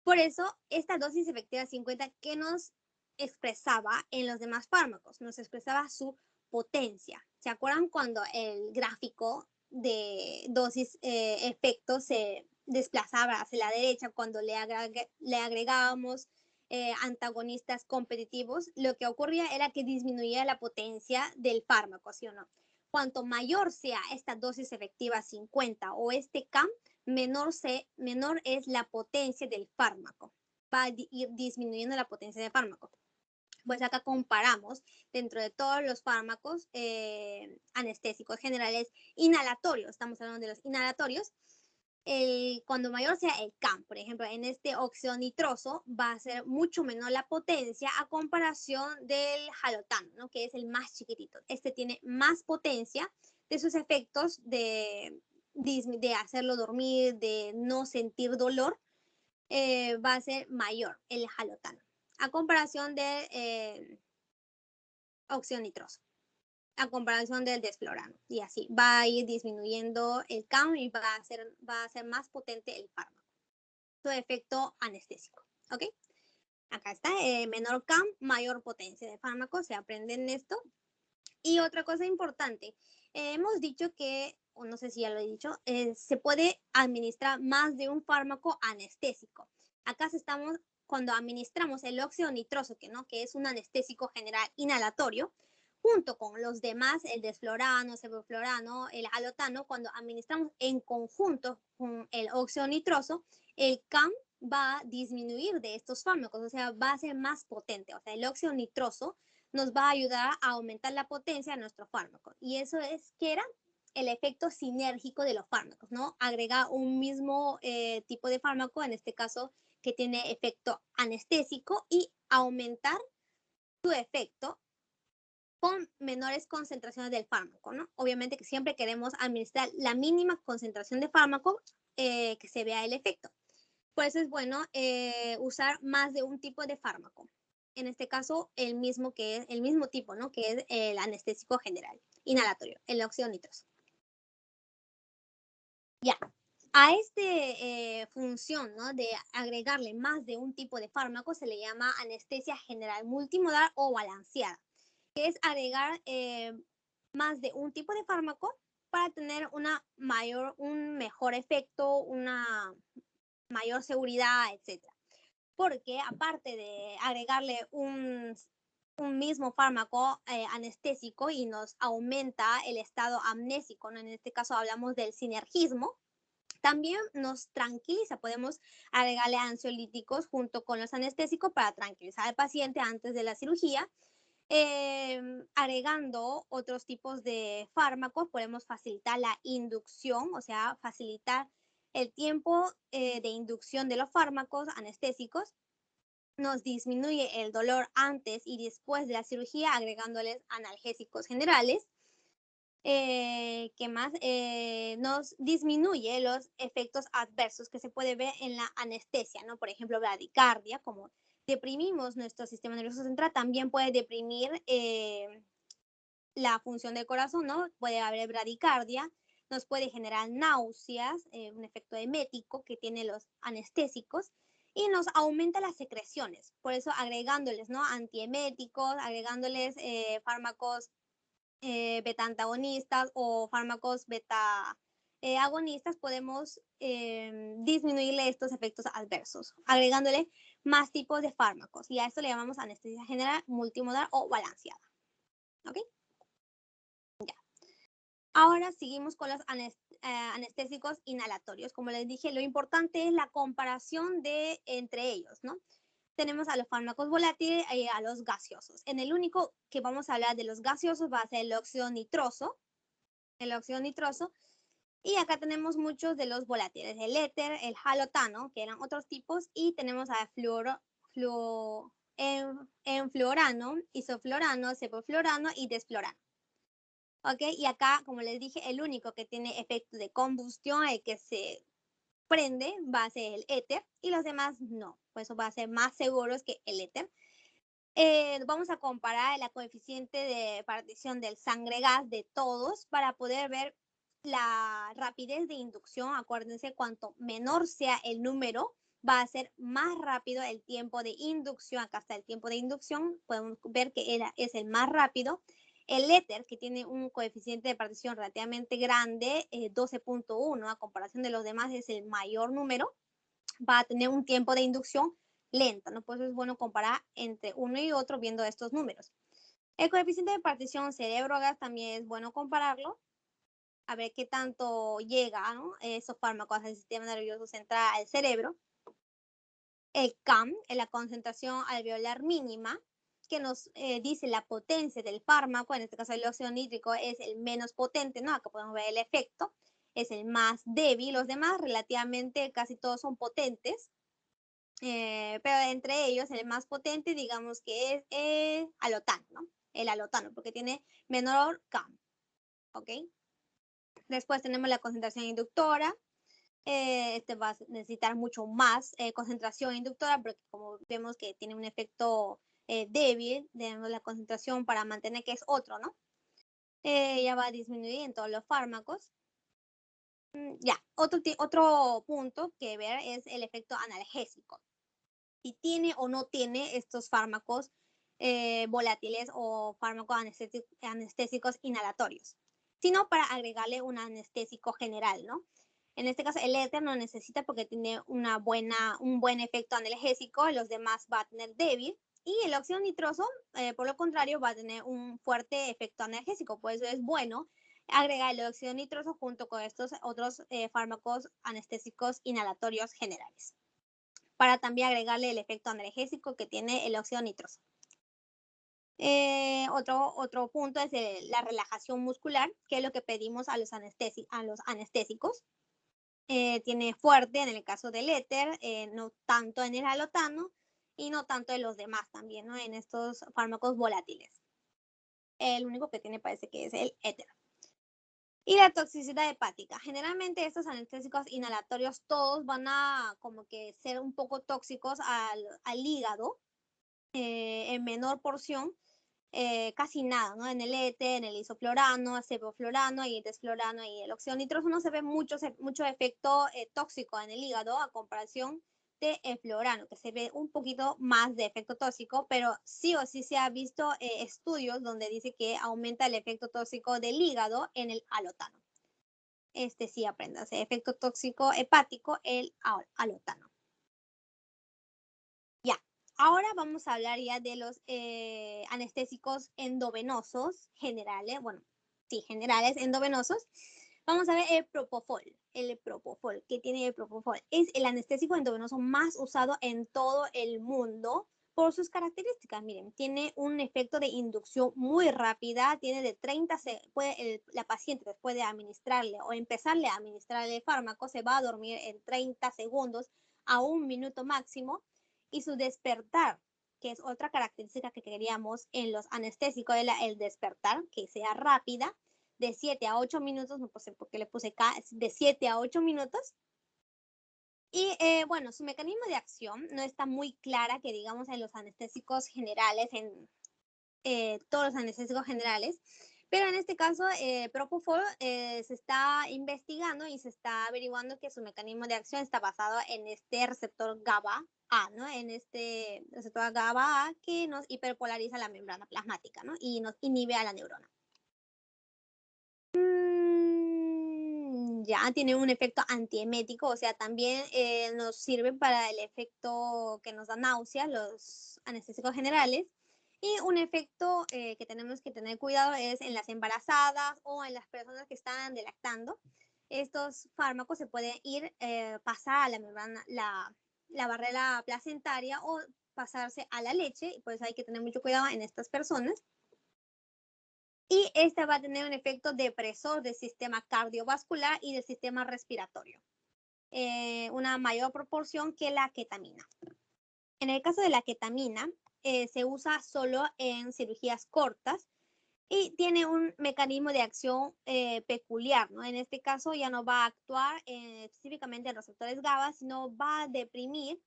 Speaker 1: Por eso, esta dosis efectiva 50 que nos expresaba en los demás fármacos, nos expresaba su potencia. ¿Se acuerdan cuando el gráfico de dosis efecto se desplazaba hacia la derecha cuando le agregábamos antagonistas competitivos? Lo que ocurría era que disminuía la potencia del fármaco, ¿sí o no? Cuanto mayor sea esta dosis efectiva 50 o este CAM, menor es la potencia del fármaco. Va a ir disminuyendo la potencia del fármaco. Pues acá comparamos dentro de todos los fármacos anestésicos generales inhalatorios. Estamos hablando de los inhalatorios. Cuando mayor sea el CAM, por ejemplo, en este óxido nitroso va a ser mucho menor la potencia a comparación del jalotano, ¿no? Que es el más chiquitito. Este tiene más potencia de sus efectos de hacerlo dormir, de no sentir dolor, va a ser mayor el jalotano a comparación del óxido nitroso, a comparación del desflurano, y así va a ir disminuyendo el CAM y va a ser más potente el fármaco, su efecto anestésico. ¿Ok? Acá está, menor CAM, mayor potencia de fármaco, se aprenden esto. Y otra cosa importante, hemos dicho que, o no sé si ya lo he dicho, se puede administrar más de un fármaco anestésico. Acá estamos, cuando administramos el óxido nitroso, que es un anestésico general inhalatorio, junto con los demás, el desflorano, sevoflurano, el halotano, cuando administramos en conjunto con el óxido nitroso, el CAM va a disminuir de estos fármacos, o sea, va a ser más potente. O sea, el óxido nitroso nos va a ayudar a aumentar la potencia de nuestro fármaco. Y eso es que era el efecto sinérgico de los fármacos, ¿no? Agregar un mismo tipo de fármaco, en este caso que tiene efecto anestésico, y aumentar su efecto con menores concentraciones del fármaco, ¿no? Obviamente que siempre queremos administrar la mínima concentración de fármaco que se vea el efecto. Por eso es bueno usar más de un tipo de fármaco. En este caso, el mismo tipo, ¿no? Que es el anestésico general, inhalatorio, el óxido nitroso. Ya. A esta función, ¿no? De agregarle más de un tipo de fármaco se le llama anestesia general multimodal o balanceada, que es agregar más de un tipo de fármaco para tener un mejor efecto, una mayor seguridad, etc. Porque aparte de agregarle un mismo fármaco anestésico y nos aumenta el estado amnésico, ¿no? En este caso hablamos del sinergismo, también nos tranquiliza. Podemos agregarle ansiolíticos junto con los anestésicos para tranquilizar al paciente antes de la cirugía. Agregando otros tipos de fármacos, podemos facilitar la inducción, o sea, facilitar el tiempo de inducción de los fármacos anestésicos. Nos disminuye el dolor antes y después de la cirugía, agregándoles analgésicos generales. ¿Qué más? Nos disminuye los efectos adversos que se puede ver en la anestesia, ¿no? Por ejemplo, bradicardia, como deprimimos nuestro sistema nervioso central, también puede deprimir la función del corazón, ¿no? Puede haber bradicardia, nos puede generar náuseas, un efecto emético que tienen los anestésicos, y nos aumenta las secreciones. Por eso agregándoles, ¿no? Antieméticos, agregándoles fármacos beta antagonistas o fármacos beta agonistas, podemos disminuirle estos efectos adversos, agregándole más tipos de fármacos. Y a esto le llamamos anestesia general multimodal o balanceada. ¿Ok? Ya. Ahora seguimos con los anestésicos inhalatorios. Como les dije, lo importante es la comparación entre ellos, ¿no? Tenemos a los fármacos volátiles y a los gaseosos. En el único que vamos a hablar de los gaseosos va a ser el óxido nitroso. Y acá tenemos muchos de los volátiles, el éter, el halotano, que eran otros tipos, y tenemos a enfluorano, isofluorano, sevoflurano y desflurano. ¿Ok? Y acá, como les dije, el único que tiene efecto de combustión, el que se prende, va a ser el éter, y los demás no. Por eso va a ser más seguros que el éter. Vamos a comparar la coeficiente de partición del sangre gas de todos para poder ver la rapidez de inducción. Acuérdense, cuanto menor sea el número, va a ser más rápido el tiempo de inducción. Acá está el tiempo de inducción. Podemos ver que es el más rápido. El éter, que tiene un coeficiente de partición relativamente grande, 12.1, a comparación de los demás, es el mayor número, va a tener un tiempo de inducción lenta, ¿no? Por eso es bueno comparar entre uno y otro viendo estos números. El coeficiente de partición cerebro-gas también es bueno compararlo, a ver qué tanto llega, ¿no? Esos fármacos al sistema nervioso central, al cerebro. El CAM, la concentración alveolar mínima, que nos dice la potencia del fármaco. En este caso el óxido nítrico es el menos potente, ¿no? Acá podemos ver el efecto, es el más débil. Los demás relativamente casi todos son potentes. Pero entre ellos el más potente, digamos que es el halotano, ¿no? El halotano, porque tiene menor CAM, ¿ok? Después tenemos la concentración inductora. Este va a necesitar mucho más concentración inductora, porque como vemos que tiene un efecto débil, tenemos la concentración para mantener que es otro, ¿no? Ya va a disminuir en todos los fármacos. Ya, otro punto que ver es el efecto analgésico. si tiene o no tiene estos fármacos volátiles o fármacos anestésicos inhalatorios, sino para agregarle un anestésico general, ¿no? En este caso, el éter no necesita porque tiene un buen efecto analgésico, los demás va a tener débil. Y el óxido nitroso, por lo contrario, va a tener un fuerte efecto analgésico. Por eso es bueno agregar el óxido nitroso junto con estos otros fármacos anestésicos inhalatorios generales, para también agregarle el efecto analgésico que tiene el óxido nitroso. Otro punto es la relajación muscular, que es lo que pedimos a los anestésicos. Tiene fuerte en el caso del éter, no tanto en el alotano y no tanto en los demás también, ¿no? En estos fármacos volátiles. El único que tiene parece que es el éter. Y la toxicidad hepática. Generalmente estos anestésicos inhalatorios todos van a como que ser un poco tóxicos al hígado en menor porción. Casi nada, ¿no? En el éter, en el isoflorano, sevoflurano y el desflurano y el óxido nitroso no se ve mucho efecto tóxico en el hígado a comparación de el fluorano, que se ve un poquito más de efecto tóxico, pero sí o sí se ha visto estudios donde dice que aumenta el efecto tóxico del hígado en el alotano. Sí, apréndase, efecto tóxico hepático, el alotano. Ya. Ahora vamos a hablar ya de los anestésicos endovenosos generales, bueno, sí, generales endovenosos. Vamos a ver el propofol. El propofol, ¿qué tiene el propofol? Es el anestésico endovenoso más usado en todo el mundo por sus características. Miren, tiene un efecto de inducción muy rápida, tiene de 30 la paciente después de administrarle o empezarle a administrarle el fármaco, se va a dormir en 30 segundos a 1 minuto máximo. Y su despertar, que es otra característica que queríamos en los anestésicos, el despertar, que sea rápida, de 7 a 8 minutos, no sé por qué le puse acá, de 7 a 8 minutos. Y bueno, su mecanismo de acción no está muy clara, que digamos en los anestésicos generales, en todos los anestésicos generales, pero en este caso, Propofol se está investigando y se está averiguando que su mecanismo de acción está basado en este receptor GABA-A, ¿no? En este receptor GABA-A que nos hiperpolariza la membrana plasmática, ¿no? Y nos inhibe a la neurona. Ya tiene un efecto antiemético, o sea, también nos sirve para el efecto que nos da náuseas, los anestésicos generales. Y un efecto que tenemos que tener cuidado es en las embarazadas o en las personas que están lactando. Estos fármacos se pueden pasar a la membrana, la barrera placentaria o pasarse a la leche, y por eso hay que tener mucho cuidado en estas personas. Y esta va a tener un efecto depresor del sistema cardiovascular y del sistema respiratorio, una mayor proporción que la ketamina. En el caso de la ketamina, se usa solo en cirugías cortas y tiene un mecanismo de acción peculiar, ¿no? En este caso ya no va a actuar específicamente en receptores GABA, sino va a deprimir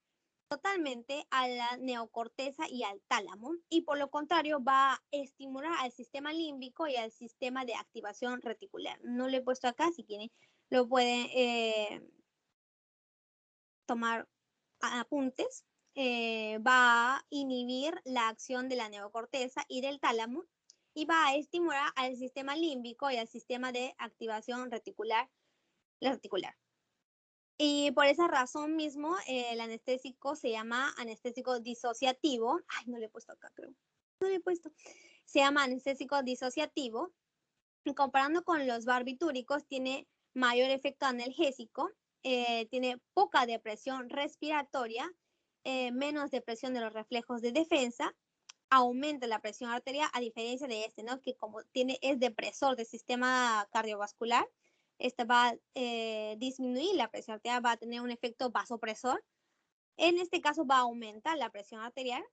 Speaker 1: totalmente a la neocorteza y al tálamo, y por lo contrario va a estimular al sistema límbico y al sistema de activación reticular. No lo he puesto acá, si quieren lo pueden tomar apuntes. Va a inhibir la acción de la neocorteza y del tálamo y va a estimular al sistema límbico y al sistema de activación reticular. Y por esa razón mismo, el anestésico se llama anestésico disociativo. Ay, no le he puesto acá, creo. No le he puesto. Se llama anestésico disociativo. Y comparando con los barbitúricos, tiene mayor efecto analgésico, tiene poca depresión respiratoria, menos depresión de los reflejos de defensa, aumenta la presión arterial, a diferencia de este, ¿no? Que como es depresor del sistema cardiovascular, este va a disminuir la presión arterial, va a tener un efecto vasopresor. En este caso va a aumentar la presión arterial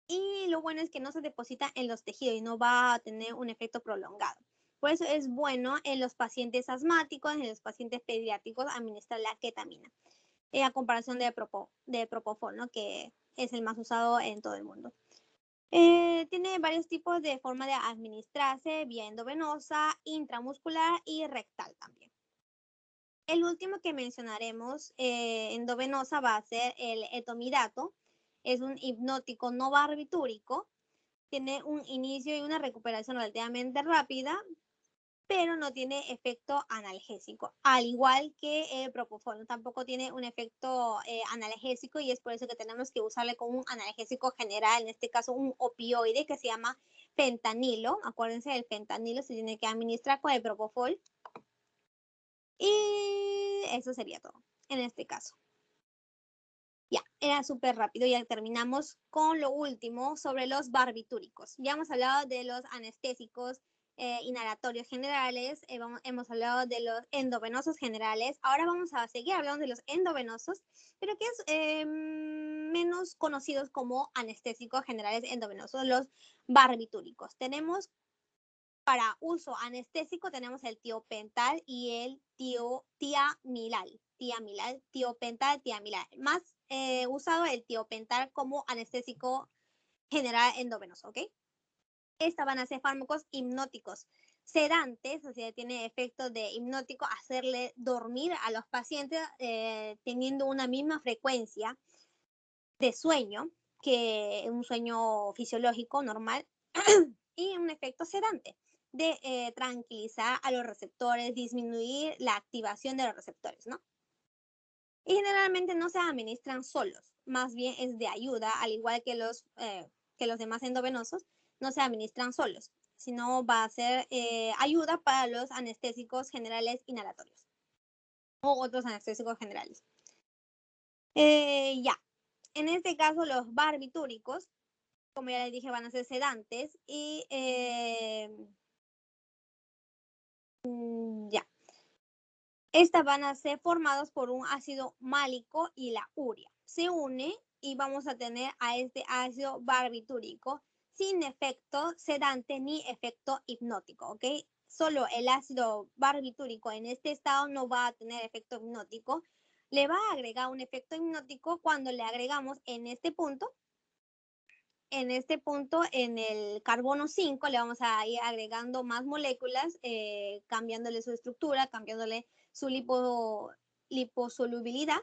Speaker 1: y lo bueno es que no se deposita en los tejidos y no va a tener un efecto prolongado. Por eso es bueno en los pacientes asmáticos, en los pacientes pediátricos, administrar la ketamina, a comparación de Propofol, ¿no? Que es el más usado en todo el mundo. Tiene varios tipos de forma de administrarse, vía endovenosa, intramuscular y rectal también. El último que mencionaremos endovenosa va a ser el etomidato, es un hipnótico no barbitúrico, tiene un inicio y una recuperación relativamente rápida, pero no tiene efecto analgésico, al igual que el propofol. Tampoco tiene un efecto analgésico y es por eso que tenemos que usarle como un analgésico general, en este caso un opioide que se llama fentanilo. Acuérdense, del fentanilo se tiene que administrar con el propofol. Y eso sería todo en este caso. Ya, era súper rápido. Ya terminamos con lo último sobre los barbitúricos. Ya hemos hablado de los anestésicos inhalatorios generales, hemos hablado de los endovenosos generales. Ahora vamos a seguir hablando de los endovenosos, pero que es menos conocidos como anestésicos generales endovenosos, los barbitúricos. Tenemos para uso anestésico, tenemos el tiopental y el tiamilal. Tiopental, tiamilal. Más usado el tiopental como anestésico general endovenoso, ¿ok? Estas van a ser fármacos hipnóticos sedantes, o sea, tiene efecto de hipnótico, hacerle dormir a los pacientes teniendo una misma frecuencia de sueño que un sueño fisiológico normal y un efecto sedante de tranquilizar a los receptores, disminuir la activación de los receptores, ¿no? Y generalmente no se administran solos, más bien es de ayuda, al igual que los demás endovenosos, no se administran solos, sino va a ser ayuda para los anestésicos generales inhalatorios o otros anestésicos generales. Ya, en este caso los barbitúricos, como ya les dije, van a ser sedantes y ya. Estas van a ser formados por un ácido málico y la urea. Se une y vamos a tener a este ácido barbitúrico sin efecto sedante ni efecto hipnótico, ¿ok? Solo el ácido barbitúrico en este estado no va a tener efecto hipnótico. Le va a agregar un efecto hipnótico cuando le agregamos en este punto, en el carbono 5, le vamos a ir agregando más moléculas, cambiándole su estructura, cambiándole su liposolubilidad.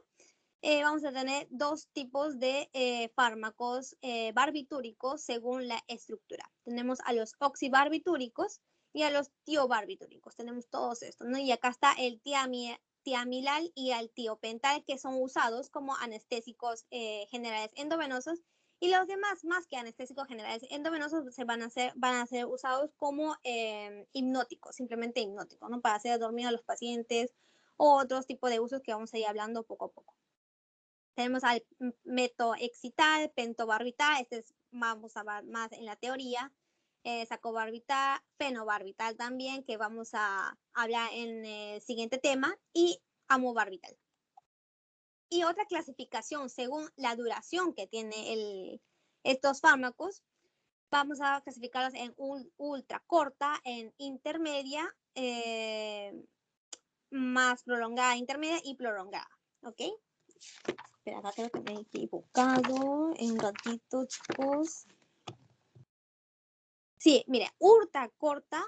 Speaker 1: Vamos a tener dos tipos de fármacos barbitúricos según la estructura. Tenemos a los oxibarbitúricos y a los tiobarbitúricos. Tenemos todos estos, ¿no? Y acá está el tiamilal y el tiopental, que son usados como anestésicos generales endovenosos. Y los demás, más que anestésicos generales endovenosos, van a ser usados como hipnóticos, simplemente hipnóticos, ¿no? Para hacer dormir a los pacientes o otros tipos de usos que vamos a ir hablando poco a poco. Tenemos al metoexital, pentobarbital, vamos a ver más en la teoría, sacobarbital, fenobarbital también, que vamos a hablar en el siguiente tema, y amobarbital. Y otra clasificación según la duración que tiene estos fármacos, vamos a clasificarlos en ultra corta, en intermedia, más prolongada, intermedia y prolongada, ¿ok? Espera, acá creo que me he equivocado. En un ratito, chicos. Sí, mire, ultra corta,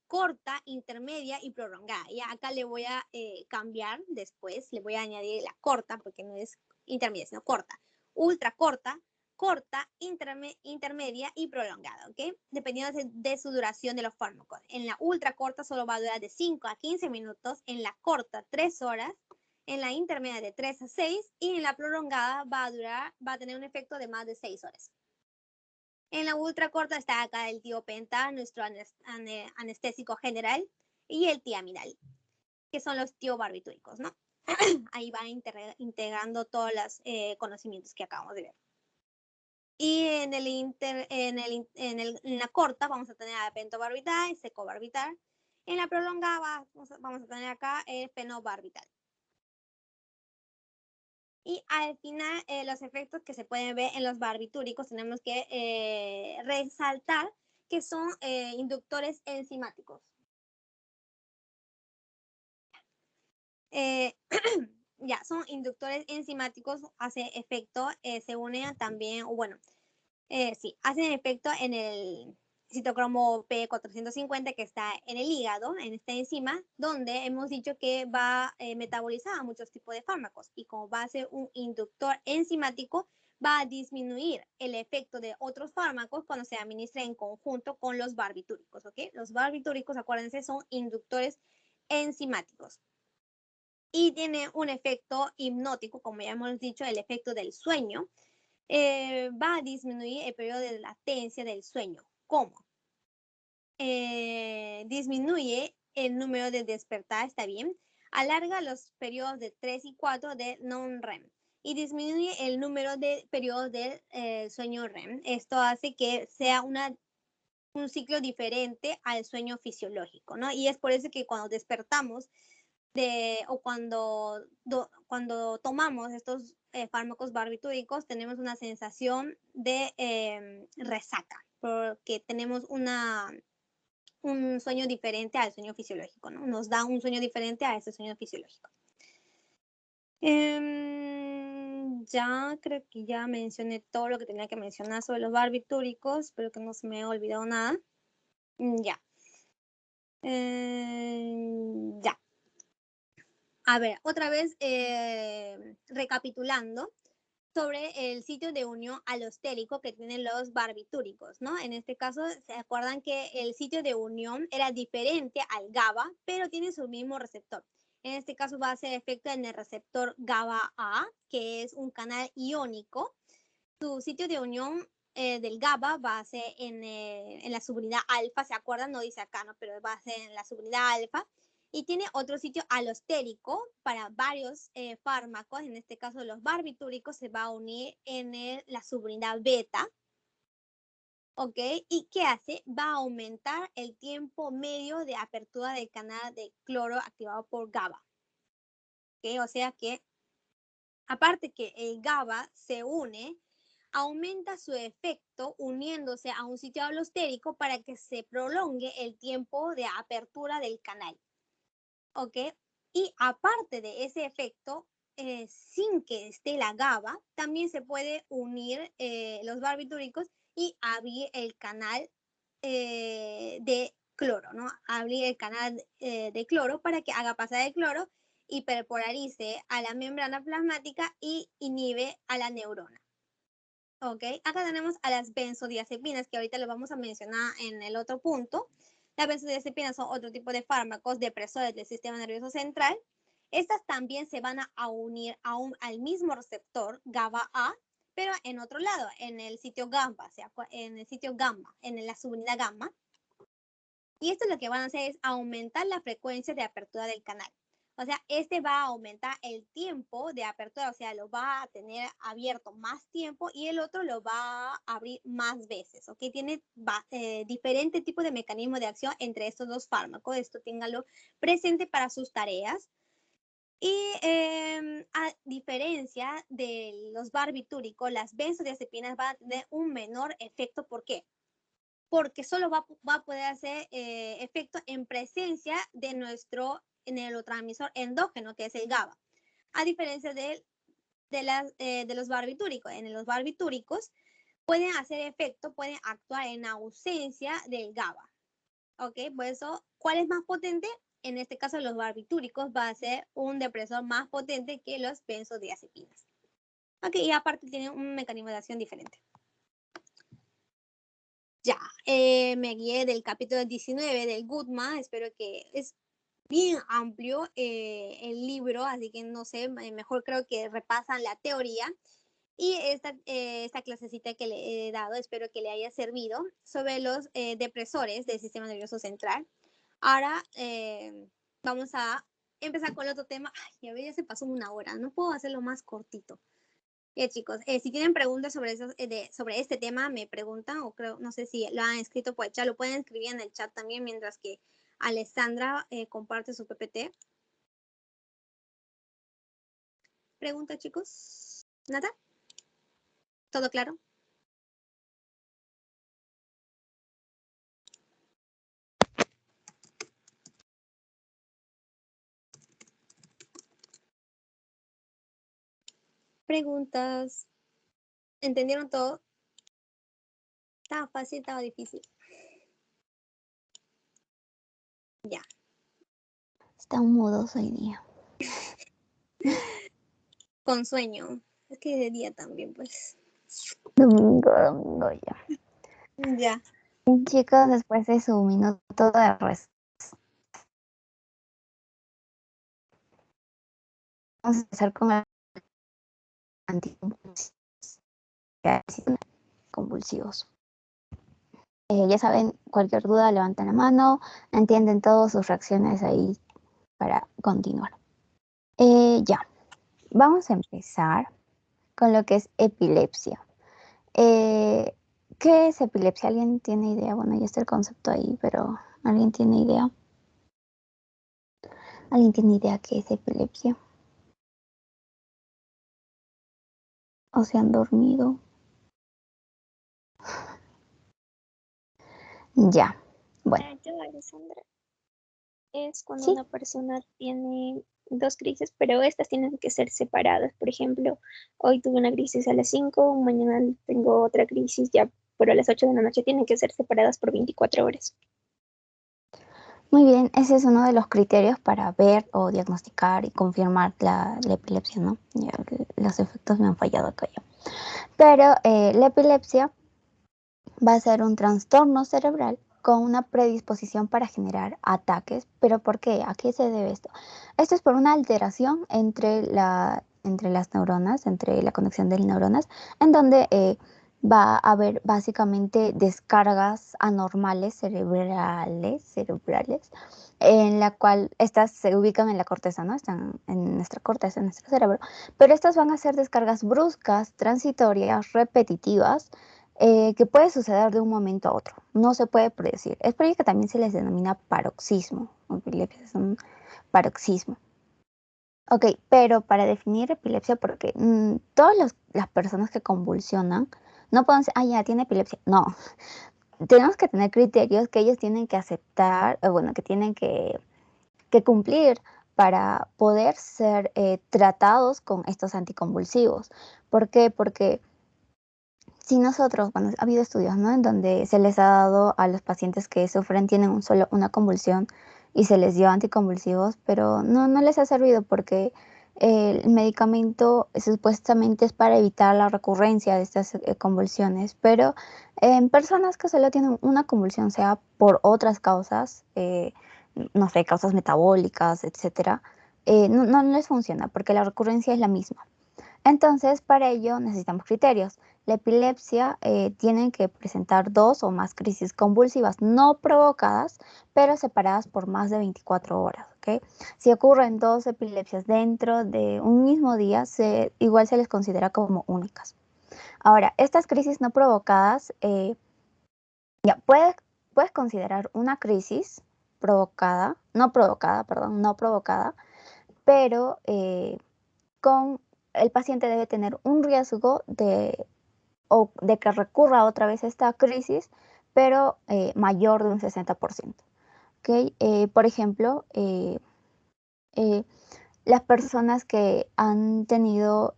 Speaker 1: corta, intermedia y prolongada. Ya acá le voy a cambiar después, le voy a añadir la corta, porque no es intermedia, sino corta. Ultra corta, intermedia y prolongada, ¿ok? Dependiendo de su duración de los fármacos. En la ultra corta solo va a durar de 5 a 15 minutos, en la corta 3 horas, en la intermedia de 3 a 6 y en la prolongada va a tener un efecto de más de 6 horas. En la ultra corta está acá el tiopental, nuestro anestésico general, y el tiamidal, que son los tiobarbitúricos, ¿no? Ahí va integrando todos los conocimientos que acabamos de ver. Y en la corta vamos a tener a pentobarbital y secobarbital. En la prolongada vamos a tener acá el fenobarbital. Y al final, los efectos que se pueden ver en los barbitúricos tenemos que resaltar que son inductores enzimáticos. Ya, son inductores enzimáticos, hace efecto, se unen también, bueno, sí, hacen efecto en citocromo P450 que está en el hígado, en esta enzima, donde hemos dicho que va a metabolizar a muchos tipos de fármacos y como va a ser un inductor enzimático, va a disminuir el efecto de otros fármacos cuando se administra en conjunto con los barbitúricos, ¿ok? Los barbitúricos, acuérdense, son inductores enzimáticos. Y tiene un efecto hipnótico, como ya hemos dicho, el efecto del sueño. Va a disminuir el periodo de latencia del sueño. ¿Cómo? Disminuye el número de despertar, ¿está bien? Alarga los periodos de 3 y 4 de non-REM y disminuye el número de periodos del sueño REM. Esto hace que sea un ciclo diferente al sueño fisiológico, ¿no? Y es por eso que cuando despertamos o cuando tomamos estos fármacos barbitúricos tenemos una sensación de resaca, porque tenemos un sueño diferente al sueño fisiológico, ¿no? Nos da un sueño diferente a ese sueño fisiológico. Ya creo que ya mencioné todo lo que tenía que mencionar sobre los barbitúricos, espero que no se me haya olvidado nada. Ya. Ya. A ver, otra vez recapitulando sobre el sitio de unión alostérico que tienen los barbitúricos, ¿no? En este caso, ¿se acuerdan que el sitio de unión era diferente al GABA, pero tiene su mismo receptor? En este caso va a hacer efecto en el receptor GABA-A, que es un canal iónico. Su sitio de unión del GABA va a ser en la subunidad alfa, ¿se acuerdan? No dice acá, ¿no? Pero va a ser en la subunidad alfa. Y tiene otro sitio alostérico para varios fármacos, en este caso los barbitúricos, se va a unir en la subunidad beta. ¿Ok? ¿Y qué hace? Va a aumentar el tiempo medio de apertura del canal de cloro activado por GABA. ¿Ok? O sea que, aparte que el GABA se une, aumenta su efecto uniéndose a un sitio alostérico para que se prolongue el tiempo de apertura del canal. ¿Ok? Y aparte de ese efecto, sin que esté la GABA, también se puede unir los barbitúricos y abrir el canal de cloro, ¿no? Abrir el canal de cloro para que haga pasar el cloro y perpolarice a la membrana plasmática y inhibe a la neurona. ¿Ok? Acá tenemos a las benzodiazepinas, que ahorita lo vamos a mencionar en el otro punto. Las benzodiazepinas son otro tipo de fármacos depresores del sistema nervioso central. Estas también se van a unir al mismo receptor GABA-A, pero en otro lado, en el sitio gamma, en la subunidad gamma. Y esto lo que van a hacer es aumentar la frecuencia de apertura del canal. O sea, este va a aumentar el tiempo de apertura, o sea, lo va a tener abierto más tiempo y el otro lo va a abrir más veces, ¿ok? Tiene diferente tipo de mecanismo de acción entre estos dos fármacos. Esto téngalo presente para sus tareas. Y a diferencia de los barbitúricos, las benzodiazepinas van a tener un menor efecto. ¿Por qué? Porque solo va a poder hacer efecto en presencia de nuestro neurotransmisor endógeno, que es el GABA. A diferencia de los barbitúricos. En los barbitúricos pueden hacer efecto, pueden actuar en ausencia del GABA. ¿Ok? Por eso, ¿cuál es más potente? En este caso, los barbitúricos va a ser un depresor más potente que los benzodiazepinas. Ok, y aparte tienen un mecanismo de acción diferente. Ya, me guié del capítulo 19 del Goodman, espero que es bien amplio el libro, así que no sé, mejor creo que repasan la teoría. Y esta clasecita que le he dado, espero que le haya servido sobre los depresores del sistema nervioso central. Ahora vamos a empezar con el otro tema. Ay, a ver, ya se pasó una hora, no puedo hacerlo más cortito. Chicos, si tienen preguntas sobre este tema, me preguntan, o creo, no sé si lo han escrito por el chat, lo pueden escribir en el chat también, mientras que Alessandra comparte su PPT. ¿Pregunta, chicos? ¿Nada? ¿Todo claro? ¿Preguntas? ¿Entendieron todo? ¿Estaba fácil? ¿Estaba difícil? Ya.
Speaker 3: Están mudos hoy día.
Speaker 1: Con sueño. Es que de día también, pues.
Speaker 3: Domingo ya.
Speaker 1: Ya.
Speaker 3: Chicos, después de su minuto de rest, vamos a empezar con el anticonvulsivos. Ya saben, cualquier duda levanten la mano, entienden todas sus reacciones ahí para continuar. Ya, vamos a empezar con lo que es epilepsia. ¿Qué es epilepsia? ¿Alguien tiene idea? Bueno, ya está el concepto ahí, pero ¿alguien tiene idea? ¿Alguien tiene idea qué es epilepsia? ¿O se han dormido? Ya, bueno.
Speaker 4: Yo, Alessandra, es cuando
Speaker 3: Sí.
Speaker 4: una persona tiene dos crisis, pero estas tienen que ser separadas. Por ejemplo, hoy tuve una crisis a las 5, mañana tengo otra crisis ya, pero a las 8 de la noche tienen que ser separadas por 24 horas.
Speaker 3: Muy bien, ese es uno de los criterios para ver o diagnosticar y confirmar la epilepsia, ¿no? Ya, los efectos me han fallado acá ya. Pero la epilepsia va a ser un trastorno cerebral con una predisposición para generar ataques. ¿Pero por qué? ¿A qué se debe esto? Esto es por una alteración entre las neuronas, entre la conexión de neuronas, en donde va a haber básicamente descargas anormales cerebrales, en la cual estas se ubican en la corteza, ¿no? Están en nuestra corteza, en nuestro cerebro, pero estas van a ser descargas bruscas, transitorias, repetitivas, que puede suceder de un momento a otro. No se puede predecir. Es por ello que también se les denomina paroxismo. Epilepsia es un paroxismo. Ok, pero para definir epilepsia, porque todas las personas que convulsionan no pueden decir, ah, ya tiene epilepsia. No, tenemos que tener criterios que ellos tienen que aceptar, bueno, que tienen que cumplir para poder ser tratados con estos anticonvulsivos. ¿Por qué? Porque si nosotros, bueno, ha habido estudios, ¿no? En donde se les ha dado a los pacientes que sufren, tienen una convulsión y se les dio anticonvulsivos, pero no les ha servido porque el medicamento supuestamente es para evitar la recurrencia de estas convulsiones, pero en personas que solo tienen una convulsión, sea por otras causas, no sé, causas metabólicas, etcétera, no les funciona porque la recurrencia es la misma. Entonces, para ello necesitamos criterios. La epilepsia tiene que presentar 2 o más crisis convulsivas no provocadas, pero separadas por más de 24 horas. ¿Okay? Si ocurren 2 epilepsias dentro de un mismo día, igual se les considera como únicas. Ahora, estas crisis no provocadas, ya puedes considerar una crisis no provocada, pero el paciente debe tener un riesgo de que recurra otra vez a esta crisis, pero mayor de un 60%. ¿Okay? Por ejemplo, las personas que han tenido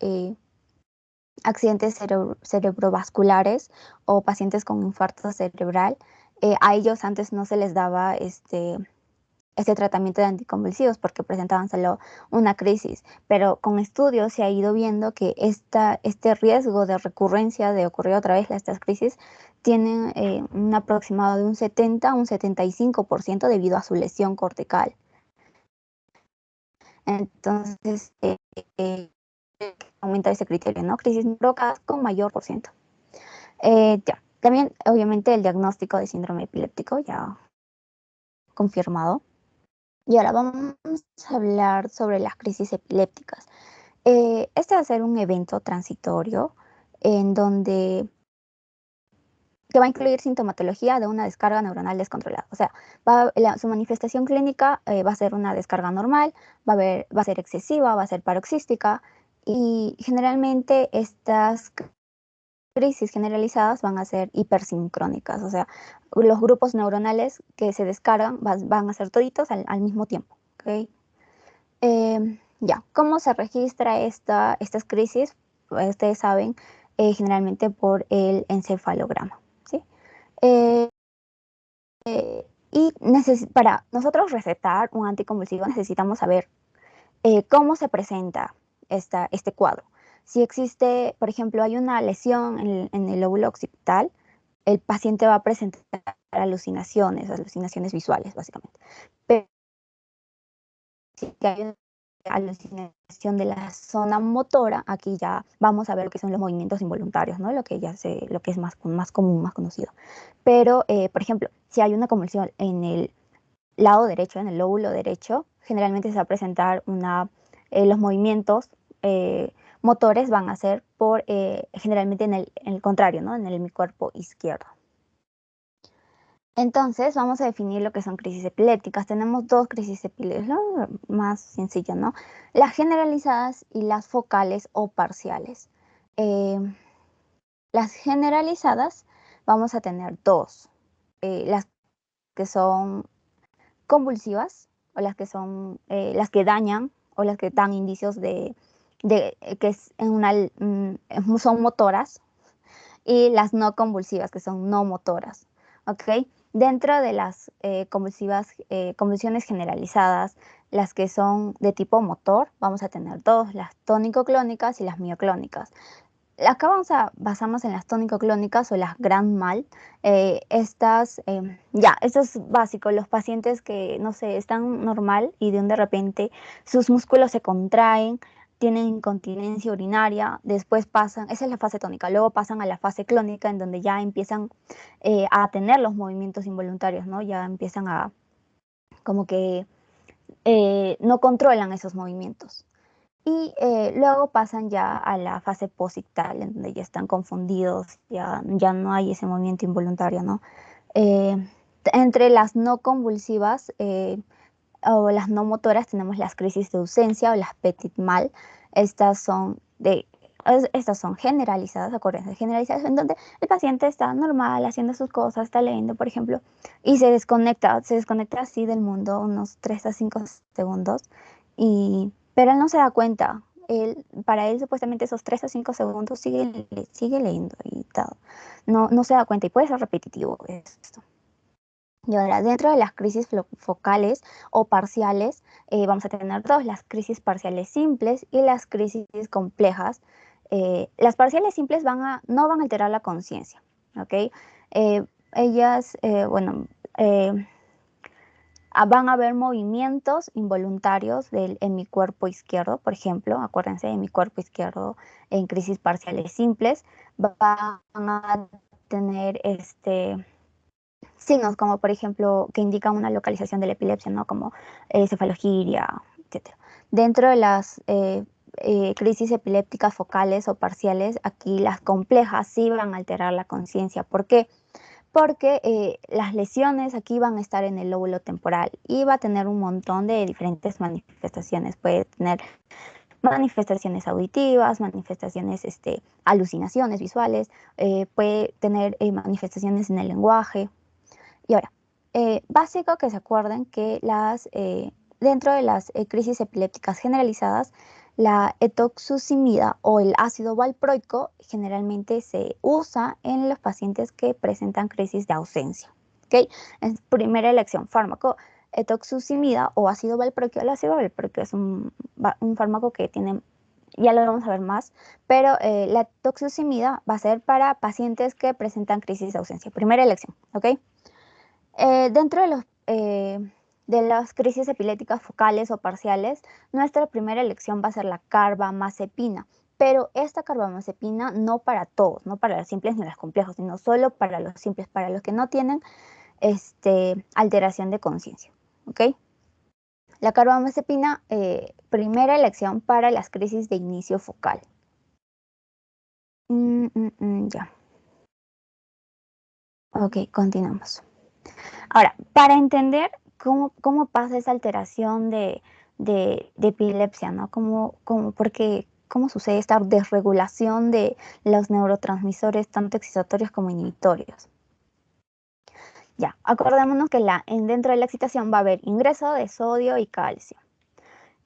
Speaker 3: accidentes cerebrovasculares o pacientes con infarto cerebral, a ellos antes no se les daba este tratamiento de anticonvulsivos porque presentaban solo una crisis, pero con estudios se ha ido viendo que este riesgo de recurrencia de ocurrir otra vez estas crisis tiene un aproximado de un 70 a un 75% debido a su lesión cortical. Entonces, aumenta ese criterio, ¿no? Crisis provocadas con mayor por ciento. Ya. También, obviamente, el diagnóstico de síndrome epiléptico ya confirmado. Y ahora vamos a hablar sobre las crisis epilépticas. Este va a ser un evento transitorio en donde que va a incluir sintomatología de una descarga neuronal descontrolada. O sea, su manifestación clínica va a ser una descarga normal, va a ser excesiva, va a ser paroxística y generalmente estas crisis generalizadas van a ser hipersincrónicas. O sea, los grupos neuronales que se descargan van a ser toditos al mismo tiempo. ¿Okay? Ya, ¿cómo se registra estas crisis? Ustedes saben, generalmente por el encefalograma. ¿Sí? Y para nosotros recetar un anticonvulsivo necesitamos saber cómo se presenta este cuadro. Si existe, por ejemplo, hay una lesión en el lóbulo occipital, el paciente va a presentar alucinaciones visuales, básicamente. Pero si hay una alucinación de la zona motora, aquí ya vamos a ver lo que son los movimientos involuntarios, ¿no? Lo que es más común, más conocido. Pero, por ejemplo, si hay una convulsión en el lado derecho, en el lóbulo derecho, generalmente se va a presentar los movimientos motores van a ser generalmente en el contrario, ¿no? En el hemicuerpo izquierdo. Entonces, vamos a definir lo que son crisis epilépticas. Tenemos dos crisis epilépticas, ¿no? Más sencillo, ¿no? Las generalizadas y las focales o parciales. Las generalizadas vamos a tener dos. Las que son convulsivas, o las que son las que dañan, o las que dan indicios de que son motoras, y las no convulsivas, que son no motoras, ¿ok? Dentro de las convulsiones generalizadas, las que son de tipo motor, vamos a tener dos, las tónico-clónicas y las mioclónicas. Acá vamos a basarnos en las tónico-clónicas o las grand mal. Esto es básico. Los pacientes que, no sé, están normal y de repente sus músculos se contraen, tienen incontinencia urinaria, después pasan, esa es la fase tónica, luego pasan a la fase clónica en donde ya empiezan a tener los movimientos involuntarios, ¿no? Ya empiezan a, como que no controlan esos movimientos. Y luego pasan ya a la fase posictal, en donde ya están confundidos, ya no hay ese movimiento involuntario, ¿no? Entre las no convulsivas o las no motoras tenemos las crisis de ausencia o las petit mal. Estas son generalizadas, acuérdense, generalizadas, en donde el paciente está normal, haciendo sus cosas, está leyendo, por ejemplo, y se desconecta así del mundo unos 3 a 5 segundos, pero él no se da cuenta. Para él, supuestamente, esos 3 a 5 segundos sigue leyendo y todo. No se da cuenta y puede ser repetitivo esto. Y ahora, dentro de las crisis focales o parciales, vamos a tener dos, las crisis parciales simples y las crisis complejas. Las parciales simples no van a alterar la conciencia, ¿ok? Ellas, van a haber movimientos involuntarios en mi cuerpo izquierdo, por ejemplo, acuérdense, en mi cuerpo izquierdo en crisis parciales simples, van a tener signos como, por ejemplo, que indican una localización de la epilepsia, ¿no? Como cefalogiria, etc. Dentro de las crisis epilépticas focales o parciales, aquí las complejas sí van a alterar la conciencia. ¿Por qué? Porque las lesiones aquí van a estar en el lóbulo temporal y va a tener un montón de diferentes manifestaciones. Puede tener manifestaciones auditivas, manifestaciones, alucinaciones visuales, puede tener manifestaciones en el lenguaje. Y ahora, básico que se acuerden que dentro de las crisis epilépticas generalizadas, la etoxucimida o el ácido valproico generalmente se usa en los pacientes que presentan crisis de ausencia. ¿Okay? En primera elección, fármaco, etoxucimida o ácido valproico. El ácido valproico es un fármaco que tiene, ya lo vamos a ver más, pero la etoxucimida va a ser para pacientes que presentan crisis de ausencia. Primera elección, ¿ok? Dentro de las crisis epilépticas focales o parciales, nuestra primera elección va a ser la carbamazepina, pero esta carbamazepina no para todos, no para los simples ni los complejos, sino solo para los simples, para los que no tienen alteración de conciencia, ¿ok? La carbamazepina, primera elección para las crisis de inicio focal. Ya. Ok, continuamos. Ahora, para entender cómo pasa esa alteración de epilepsia, ¿no? ¿Cómo sucede esta desregulación de los neurotransmisores, tanto excitatorios como inhibitorios? Ya, acordémonos que dentro de la excitación va a haber ingreso de sodio y calcio.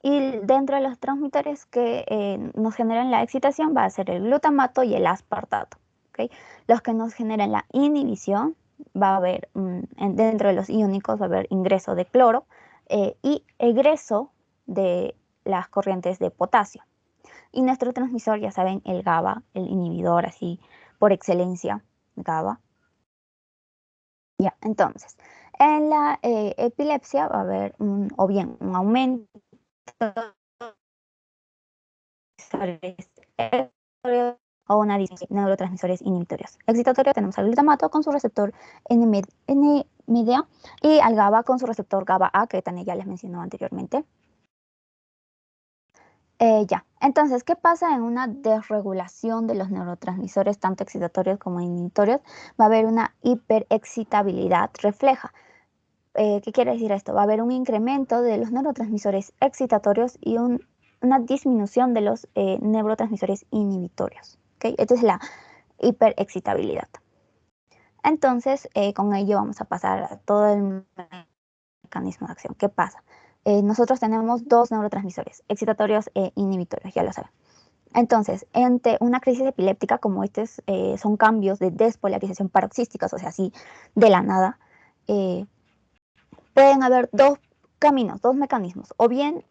Speaker 3: Y dentro de los transmisores que nos generan la excitación va a ser el glutamato y el aspartato, ¿okay? Los que nos generan la inhibición va a haber, dentro de los iónicos va a haber ingreso de cloro y egreso de las corrientes de potasio. Y nuestro transmisor, ya saben, el GABA, el inhibidor así por excelencia, GABA. Ya, entonces, en la epilepsia va a haber o bien un aumento o una disminución de neurotransmisores inhibitorios. Excitatorio tenemos al glutamato con su receptor NMDA y al GABA con su receptor GABA-A, que también ya les mencionó anteriormente. Ya, entonces, ¿qué pasa en una desregulación de los neurotransmisores, tanto excitatorios como inhibitorios? Va a haber una hiperexcitabilidad refleja. ¿Qué quiere decir esto? Va a haber un incremento de los neurotransmisores excitatorios y una disminución de los neurotransmisores inhibitorios. ¿Okay? Esta es la hiperexcitabilidad. Entonces, con ello vamos a pasar a todo el mecanismo de acción. ¿Qué pasa? Nosotros tenemos dos neurotransmisores, excitatorios e inhibitorios, ya lo saben. Entonces, ante una crisis epiléptica como estos son cambios de despolarización paroxísticos, o sea, así de la nada, pueden haber dos caminos, dos mecanismos, o bien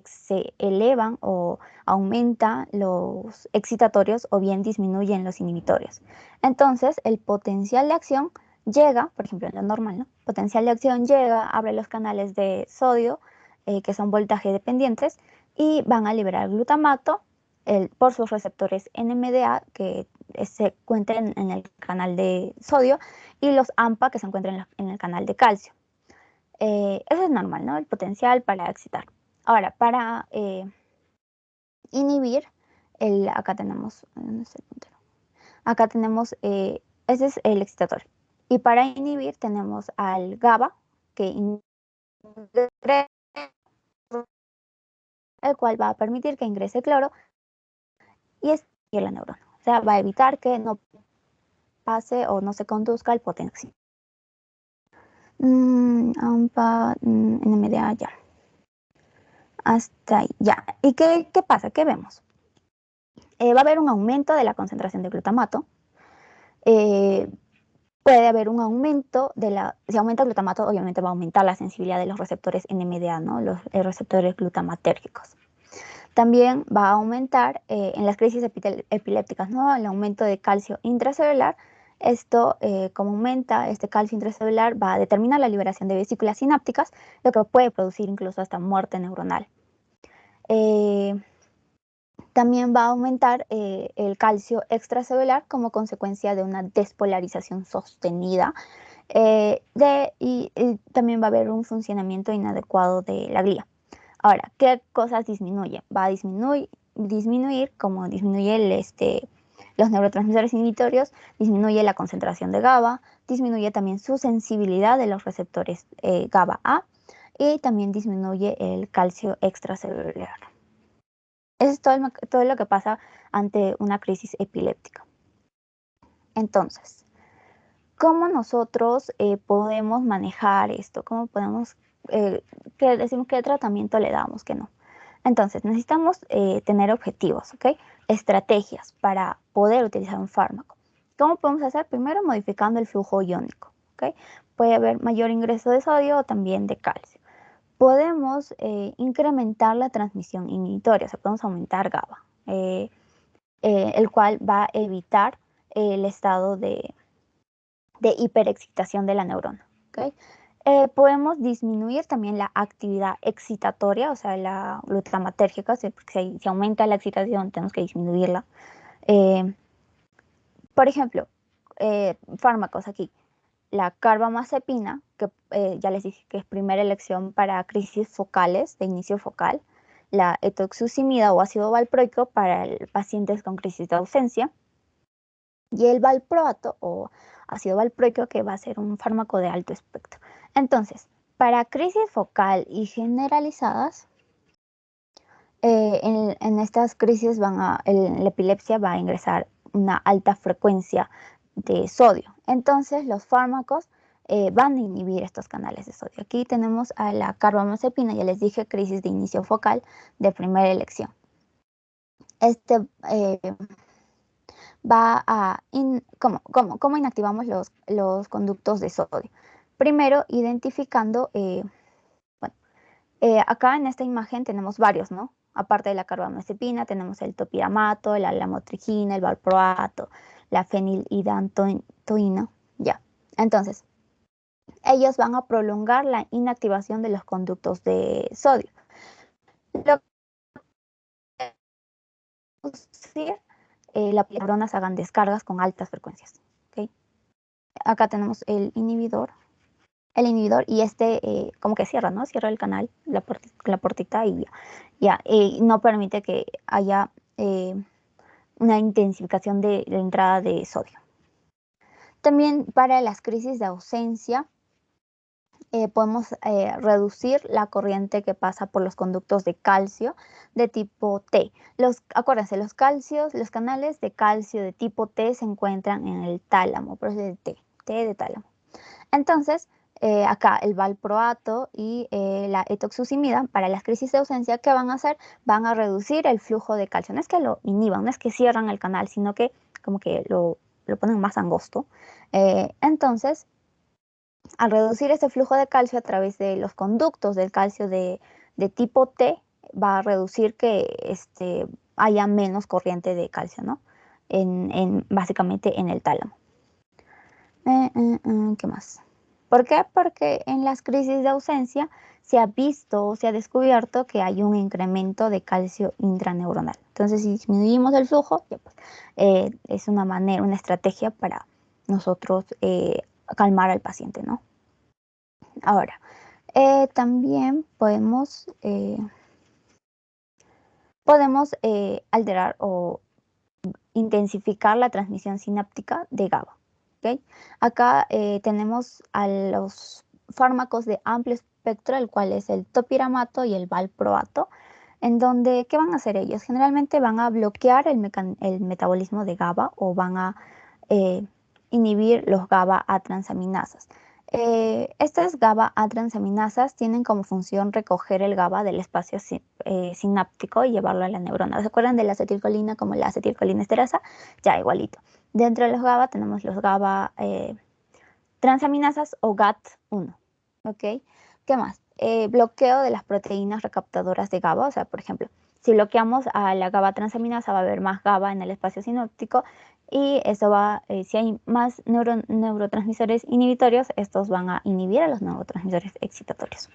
Speaker 3: se elevan o aumentan los excitatorios o bien disminuyen los inhibitorios. Entonces, el potencial de acción llega, por ejemplo, en lo normal, ¿no? Potencial de acción llega, abre los canales de sodio, que son voltaje dependientes, y van a liberar glutamato por sus receptores NMDA, que se encuentran en el canal de sodio, y los AMPA, que se encuentran en el canal de calcio. Eso es normal, ¿no? El potencial para excitar. Ahora, para inhibir, acá tenemos, ese es el excitatorio. Y para inhibir tenemos al GABA, que ingresa, el cual va a permitir que ingrese cloro y estimule la neurona. O sea, va a evitar que no pase o no se conduzca al potencial. AMPA, NMDA, ya. Hasta ahí, ya. ¿Y qué pasa? ¿Qué vemos? Va a haber un aumento de la concentración de glutamato. Puede haber un aumento si aumenta el glutamato, obviamente va a aumentar la sensibilidad de los receptores NMDA, ¿no? Los receptores glutamatérgicos. También va a aumentar en las crisis epilépticas, ¿no? El aumento de calcio intracelular. Esto, como aumenta este calcio intracelular, va a determinar la liberación de vesículas sinápticas, lo que puede producir incluso hasta muerte neuronal. También va a aumentar el calcio extracelular como consecuencia de una despolarización sostenida y también va a haber un funcionamiento inadecuado de la glía. Ahora, ¿qué cosas disminuye? Va a disminuir como disminuye los neurotransmisores inhibitorios, disminuye la concentración de GABA, disminuye también su sensibilidad de los receptores GABA-A y también disminuye el calcio extracelular. Eso es todo lo que pasa ante una crisis epiléptica. Entonces, ¿cómo nosotros podemos manejar esto? ¿Cómo podemos, decimos qué tratamiento le damos, qué no? Entonces, necesitamos tener objetivos, ¿ok? Estrategias para poder utilizar un fármaco. ¿Cómo podemos hacer? Primero, modificando el flujo iónico, ¿ok? Puede haber mayor ingreso de sodio o también de calcio. Podemos incrementar la transmisión inhibitoria, o sea, podemos aumentar GABA, el cual va a evitar el estado de hiperexcitación de la neurona. ¿Okay? Podemos disminuir también la actividad excitatoria, o sea, la glutamatérgica, porque si aumenta la excitación tenemos que disminuirla. Por ejemplo, fármacos aquí. La carbamazepina, que ya les dije que es primera elección para crisis focales, de inicio focal. La etoxucimida o ácido valproico para pacientes con crisis de ausencia. Y el valproato o ácido valproico, que va a ser un fármaco de alto espectro. Entonces, para crisis focal y generalizadas, en estas crisis la epilepsia va a ingresar una alta frecuencia de sodio. Entonces, los fármacos van a inhibir estos canales de sodio. Aquí tenemos a la carbamazepina, ya les dije, crisis de inicio focal de primera elección. ¿Cómo inactivamos los conductos de sodio? Primero, identificando, acá en esta imagen tenemos varios, ¿no? Aparte de la carbamazepina, tenemos el topiramato, la lamotrigina, el valproato, la fenilhidantoína, ya. Entonces, ellos van a prolongar la inactivación de los conductos de sodio. Lo que producir las neuronas hagan descargas con altas frecuencias. ¿Okay? Acá tenemos el inhibidor y como que cierra, ¿no? Cierra el canal, la portita y ya no permite que haya una intensificación de la entrada de sodio. También para las crisis de ausencia podemos reducir la corriente que pasa por los conductos de calcio de tipo T. Acuérdense, los canales de calcio de tipo T se encuentran en el tálamo, por eso es de T de tálamo. Entonces, acá el valproato y la etoxucimida para las crisis de ausencia, ¿qué van a hacer? Van a reducir el flujo de calcio. No es que lo inhiban, no es que cierran el canal, sino que como que lo ponen más angosto. Entonces, al reducir este flujo de calcio a través de los conductos del calcio de tipo T, va a reducir que haya menos corriente de calcio, ¿no? Básicamente en el tálamo. ¿Qué más? ¿Por qué? Porque en las crisis de ausencia se ha descubierto que hay un incremento de calcio intraneuronal. Entonces, si disminuimos el flujo, ya pues, es una estrategia para nosotros calmar al paciente, ¿no? Ahora, también podemos alterar o intensificar la transmisión sináptica de GABA. ¿Okay? Acá tenemos a los fármacos de amplio espectro, el cual es el topiramato y el valproato, en donde, ¿qué van a hacer ellos? Generalmente van a bloquear el metabolismo de GABA o van a inhibir los GABA-A transaminasas. Estas GABA-A transaminasas tienen como función recoger el GABA del espacio sináptico y llevarlo a la neurona. ¿Se acuerdan de la acetilcolina como la acetilcolinesterasa? Ya, igualito. Dentro de los GABA tenemos los GABA transaminasas o GAT1. ¿Ok? ¿Qué más? Bloqueo de las proteínas recaptadoras de GABA. O sea, por ejemplo, si bloqueamos a la GABA transaminasa va a haber más GABA en el espacio sináptico y eso si hay más neurotransmisores inhibitorios, estos van a inhibir a los neurotransmisores excitatorios.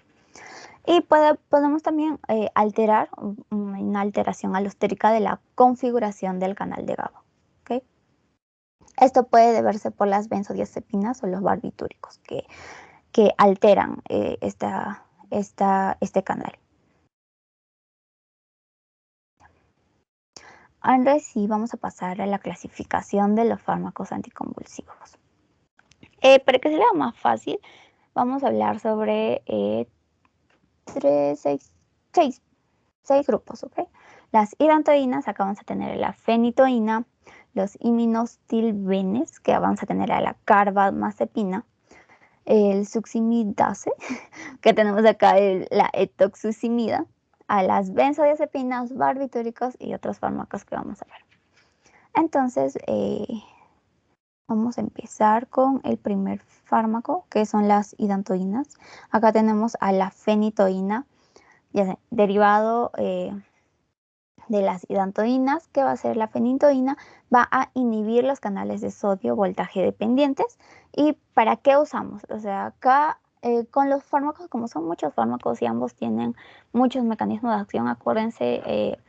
Speaker 3: Y podemos también alterar una alteración alostérica de la configuración del canal de GABA. ¿Okay? Esto puede deberse por las benzodiazepinas o los barbitúricos que alteran este canal. Ahora sí vamos a pasar a la clasificación de los fármacos anticonvulsivos. Para que sea más fácil, vamos a hablar sobre seis grupos, ¿ok? Las hidantoínas, acá vamos a tener la fenitoína, los iminostilbenes, que vamos a tener a la carbamazepina, el succinimidase, que tenemos acá la etoxucimida, a las benzodiazepinas, barbitúricos y otros fármacos que vamos a ver. Entonces, vamos a empezar con el primer fármaco, que son las hidantoínas. Acá tenemos a la fenitoína, derivado de las hidantoínas. ¿Qué va a hacer la fenitoína? Va a inhibir los canales de sodio voltaje dependientes. ¿Y para qué usamos? O sea, acá con los fármacos, como son muchos fármacos y ambos tienen muchos mecanismos de acción, acuérdense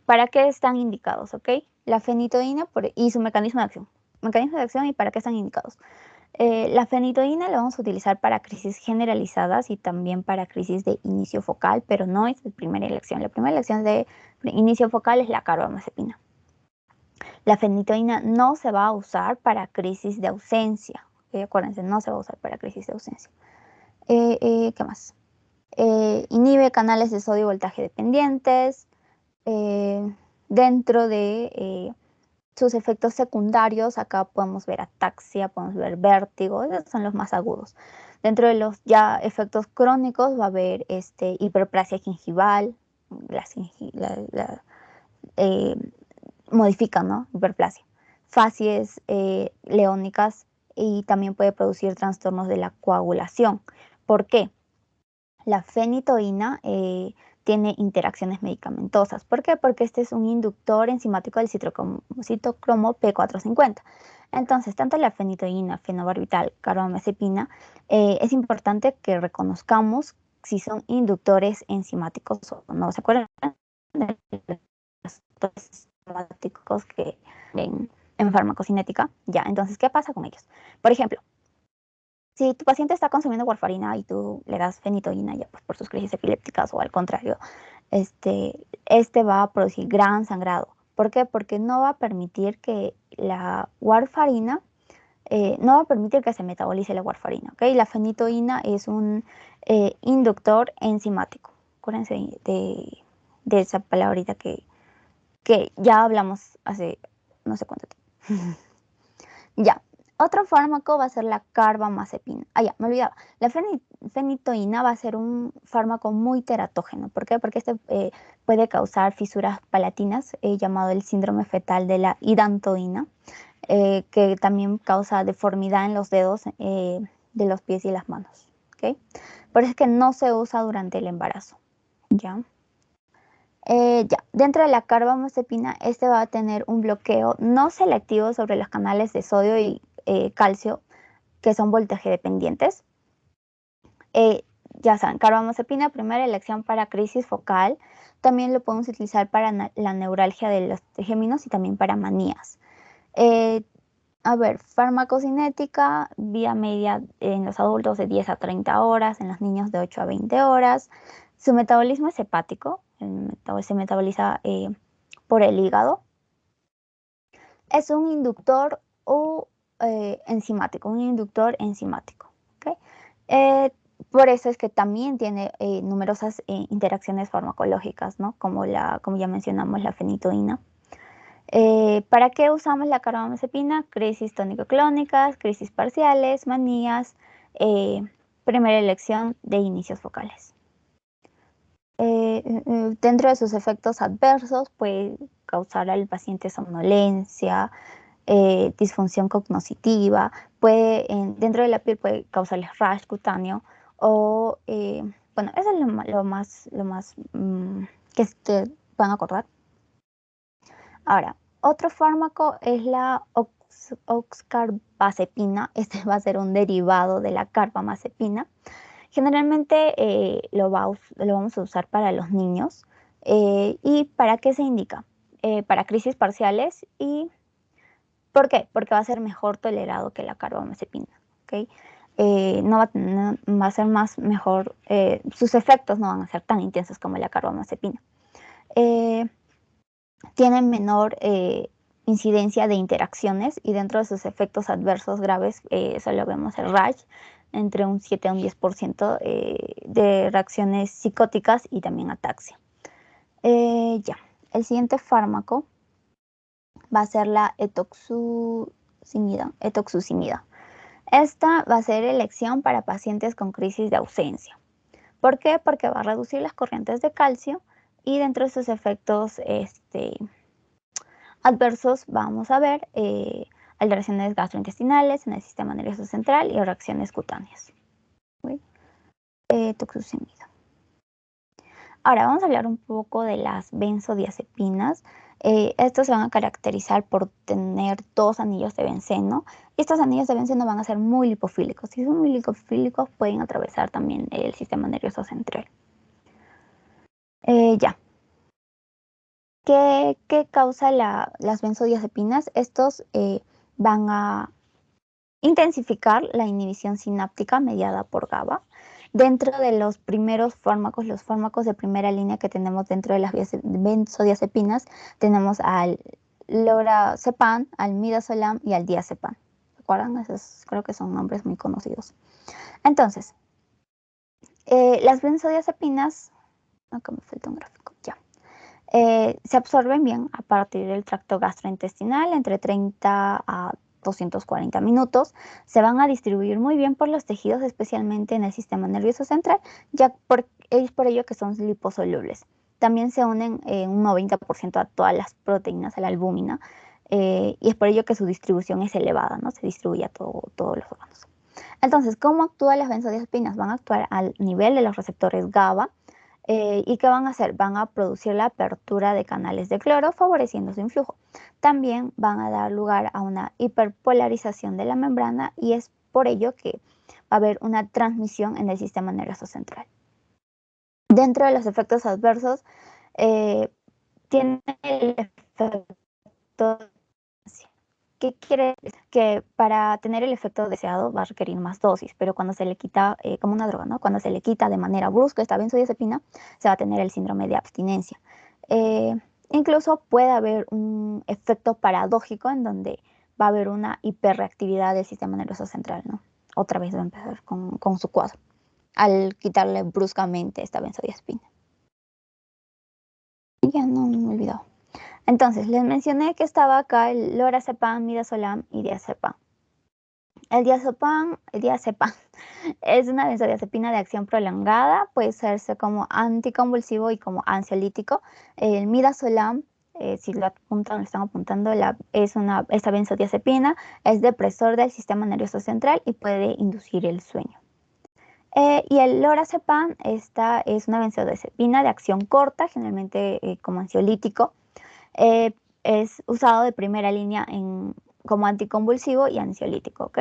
Speaker 3: para qué están indicados, ¿ok? La fenitoína y su mecanismo de acción. Mecanismo de acción y para qué están indicados. La fenitoína la vamos a utilizar para crisis generalizadas y también para crisis de inicio focal, pero no es la primera elección. La primera elección de inicio focal es la carbamazepina. La fenitoína no se va a usar para crisis de ausencia. ¿Okay? Acuérdense, no se va a usar para crisis de ausencia. ¿Qué más? Inhibe canales de sodio voltaje dependientes. Dentro de sus efectos secundarios, acá podemos ver ataxia, podemos ver vértigo, esos son los más agudos. Dentro de los ya efectos crónicos va a haber hiperplasia gingival, modifican, ¿no? Hiperplasia. Facies leónicas y también puede producir trastornos de la coagulación. ¿Por qué? La fenitoína tiene interacciones medicamentosas. ¿Por qué? Porque este es un inductor enzimático del citocromo P450. Entonces, tanto la fenitoína, fenobarbital, carbamazepina, es importante que reconozcamos si son inductores enzimáticos o no. ¿Se acuerdan de los enzimáticos que ven en farmacocinética? Ya, entonces, ¿qué pasa con ellos? Por ejemplo, si tu paciente está consumiendo warfarina y tú le das fenitoína ya pues, por sus crisis epilépticas o al contrario, este va a producir gran sangrado. ¿Por qué? Porque no va a permitir que la warfarina, no va a permitir que se metabolice la warfarina, ¿ok? La fenitoína es un inductor enzimático. Acuérdense de esa palabrita que ya hablamos hace no sé cuánto tiempo. Ya. Otro fármaco va a ser la carbamazepina. Ah, ya, me olvidaba. La fenitoína va a ser un fármaco muy teratógeno. ¿Por qué? Porque este puede causar fisuras palatinas, llamado el síndrome fetal de la hidantoína, que también causa deformidad en los dedos de los pies y las manos. ¿Okay? Por eso es que no se usa durante el embarazo. ¿Ya? Dentro de la carbamazepina, este va a tener un bloqueo no selectivo sobre los canales de sodio y calcio, que son voltaje dependientes. Ya saben, carbamazepina, primera elección para crisis focal. También lo podemos utilizar para la neuralgia de los trigéminos y también para manías. Farmacocinética, vía media en los adultos de 10 a 30 horas, en los niños de 8 a 20 horas. Su metabolismo es hepático, se metaboliza por el hígado. Es un inductor o enzimático, ¿okay? Por eso es que también tiene numerosas interacciones farmacológicas, ¿no? Como ya mencionamos, la fenitoína. ¿Para qué usamos la carbamazepina? Crisis tónico-clónicas, crisis parciales, manías, primera elección de inicios focales. Dentro de sus efectos adversos puede causar al paciente somnolencia, disfunción cognitiva, dentro de la piel puede causarles rash cutáneo o, bueno, eso es lo más que se van a acordar. Ahora, otro fármaco es la oxcarbazepina. Este va a ser un derivado de la carbamazepina. Generalmente lo vamos a usar para los niños. ¿Y para qué se indica? Para crisis parciales. ¿Y por qué? Porque va a ser mejor tolerado que la carbamazepina. ¿Okay? No va a ser mejor, sus efectos no van a ser tan intensos como la carbamazepina. Tienen menor incidencia de interacciones y dentro de sus efectos adversos graves solo vemos el rash, entre un 7 a un 10% de reacciones psicóticas y también ataxia. El siguiente fármaco va a ser la etoxucimida. Esta va a ser elección para pacientes con crisis de ausencia. ¿Por qué? Porque va a reducir las corrientes de calcio y dentro de sus efectos adversos vamos a ver alteraciones gastrointestinales en el sistema nervioso central y reacciones cutáneas. Etoxucimida. Ahora vamos a hablar un poco de las benzodiazepinas. Estos se van a caracterizar por tener 2 anillos de benceno. Estos anillos de benceno van a ser muy lipofílicos. Si son muy lipofílicos pueden atravesar también el sistema nervioso central. ¿Qué causa las benzodiazepinas? Estos van a intensificar la inhibición sináptica mediada por GABA. Dentro de los primeros fármacos, los fármacos de primera línea que tenemos dentro de las benzodiazepinas, tenemos al lorazepam, al midazolam y al diazepam. ¿Recuerdan? Esos creo que son nombres muy conocidos. Entonces, las benzodiazepinas, acá me falta un gráfico, se absorben bien a partir del tracto gastrointestinal entre 30 a 240 minutos. Se van a distribuir muy bien por los tejidos, especialmente en el sistema nervioso central, es por ello que son liposolubles. también se unen un 90% a todas las proteínas, a la albúmina, y es por ello que su distribución es elevada, ¿no? Se distribuye a todos los órganos. Entonces, ¿cómo actúan las benzodiazepinas? Van a actuar al nivel de los receptores GABA. ¿Y qué van a hacer? Van a producir la apertura de canales de cloro, favoreciendo su influjo. También van a dar lugar a una hiperpolarización de la membrana y es por ello que va a haber una transmisión en el sistema nervioso central. Dentro de los efectos adversos, tiene el efecto. ¿Qué quiere decir? Que para tener el efecto deseado va a requerir más dosis, pero cuando se le quita, como una droga, ¿no? Cuando se le quita de manera brusca esta benzodiazepina, se va a tener el síndrome de abstinencia. Incluso puede haber un efecto paradójico en donde va a haber una hiperreactividad del sistema nervioso central, ¿no? Otra vez va a empezar con su cuadro, al quitarle bruscamente esta benzodiazepina. Ya no me he olvidado. Entonces, les mencioné que estaba acá el lorazepam, midazolam y diazepam. El diazepam es una benzodiazepina de acción prolongada, puede usarse como anticonvulsivo y como ansiolítico. El midazolam, si lo están apuntando, esta benzodiazepina es depresor del sistema nervioso central y puede inducir el sueño. Y el lorazepam, esta es una benzodiazepina de acción corta, generalmente como ansiolítico. Es usado de primera línea como anticonvulsivo y ansiolítico, ¿ok?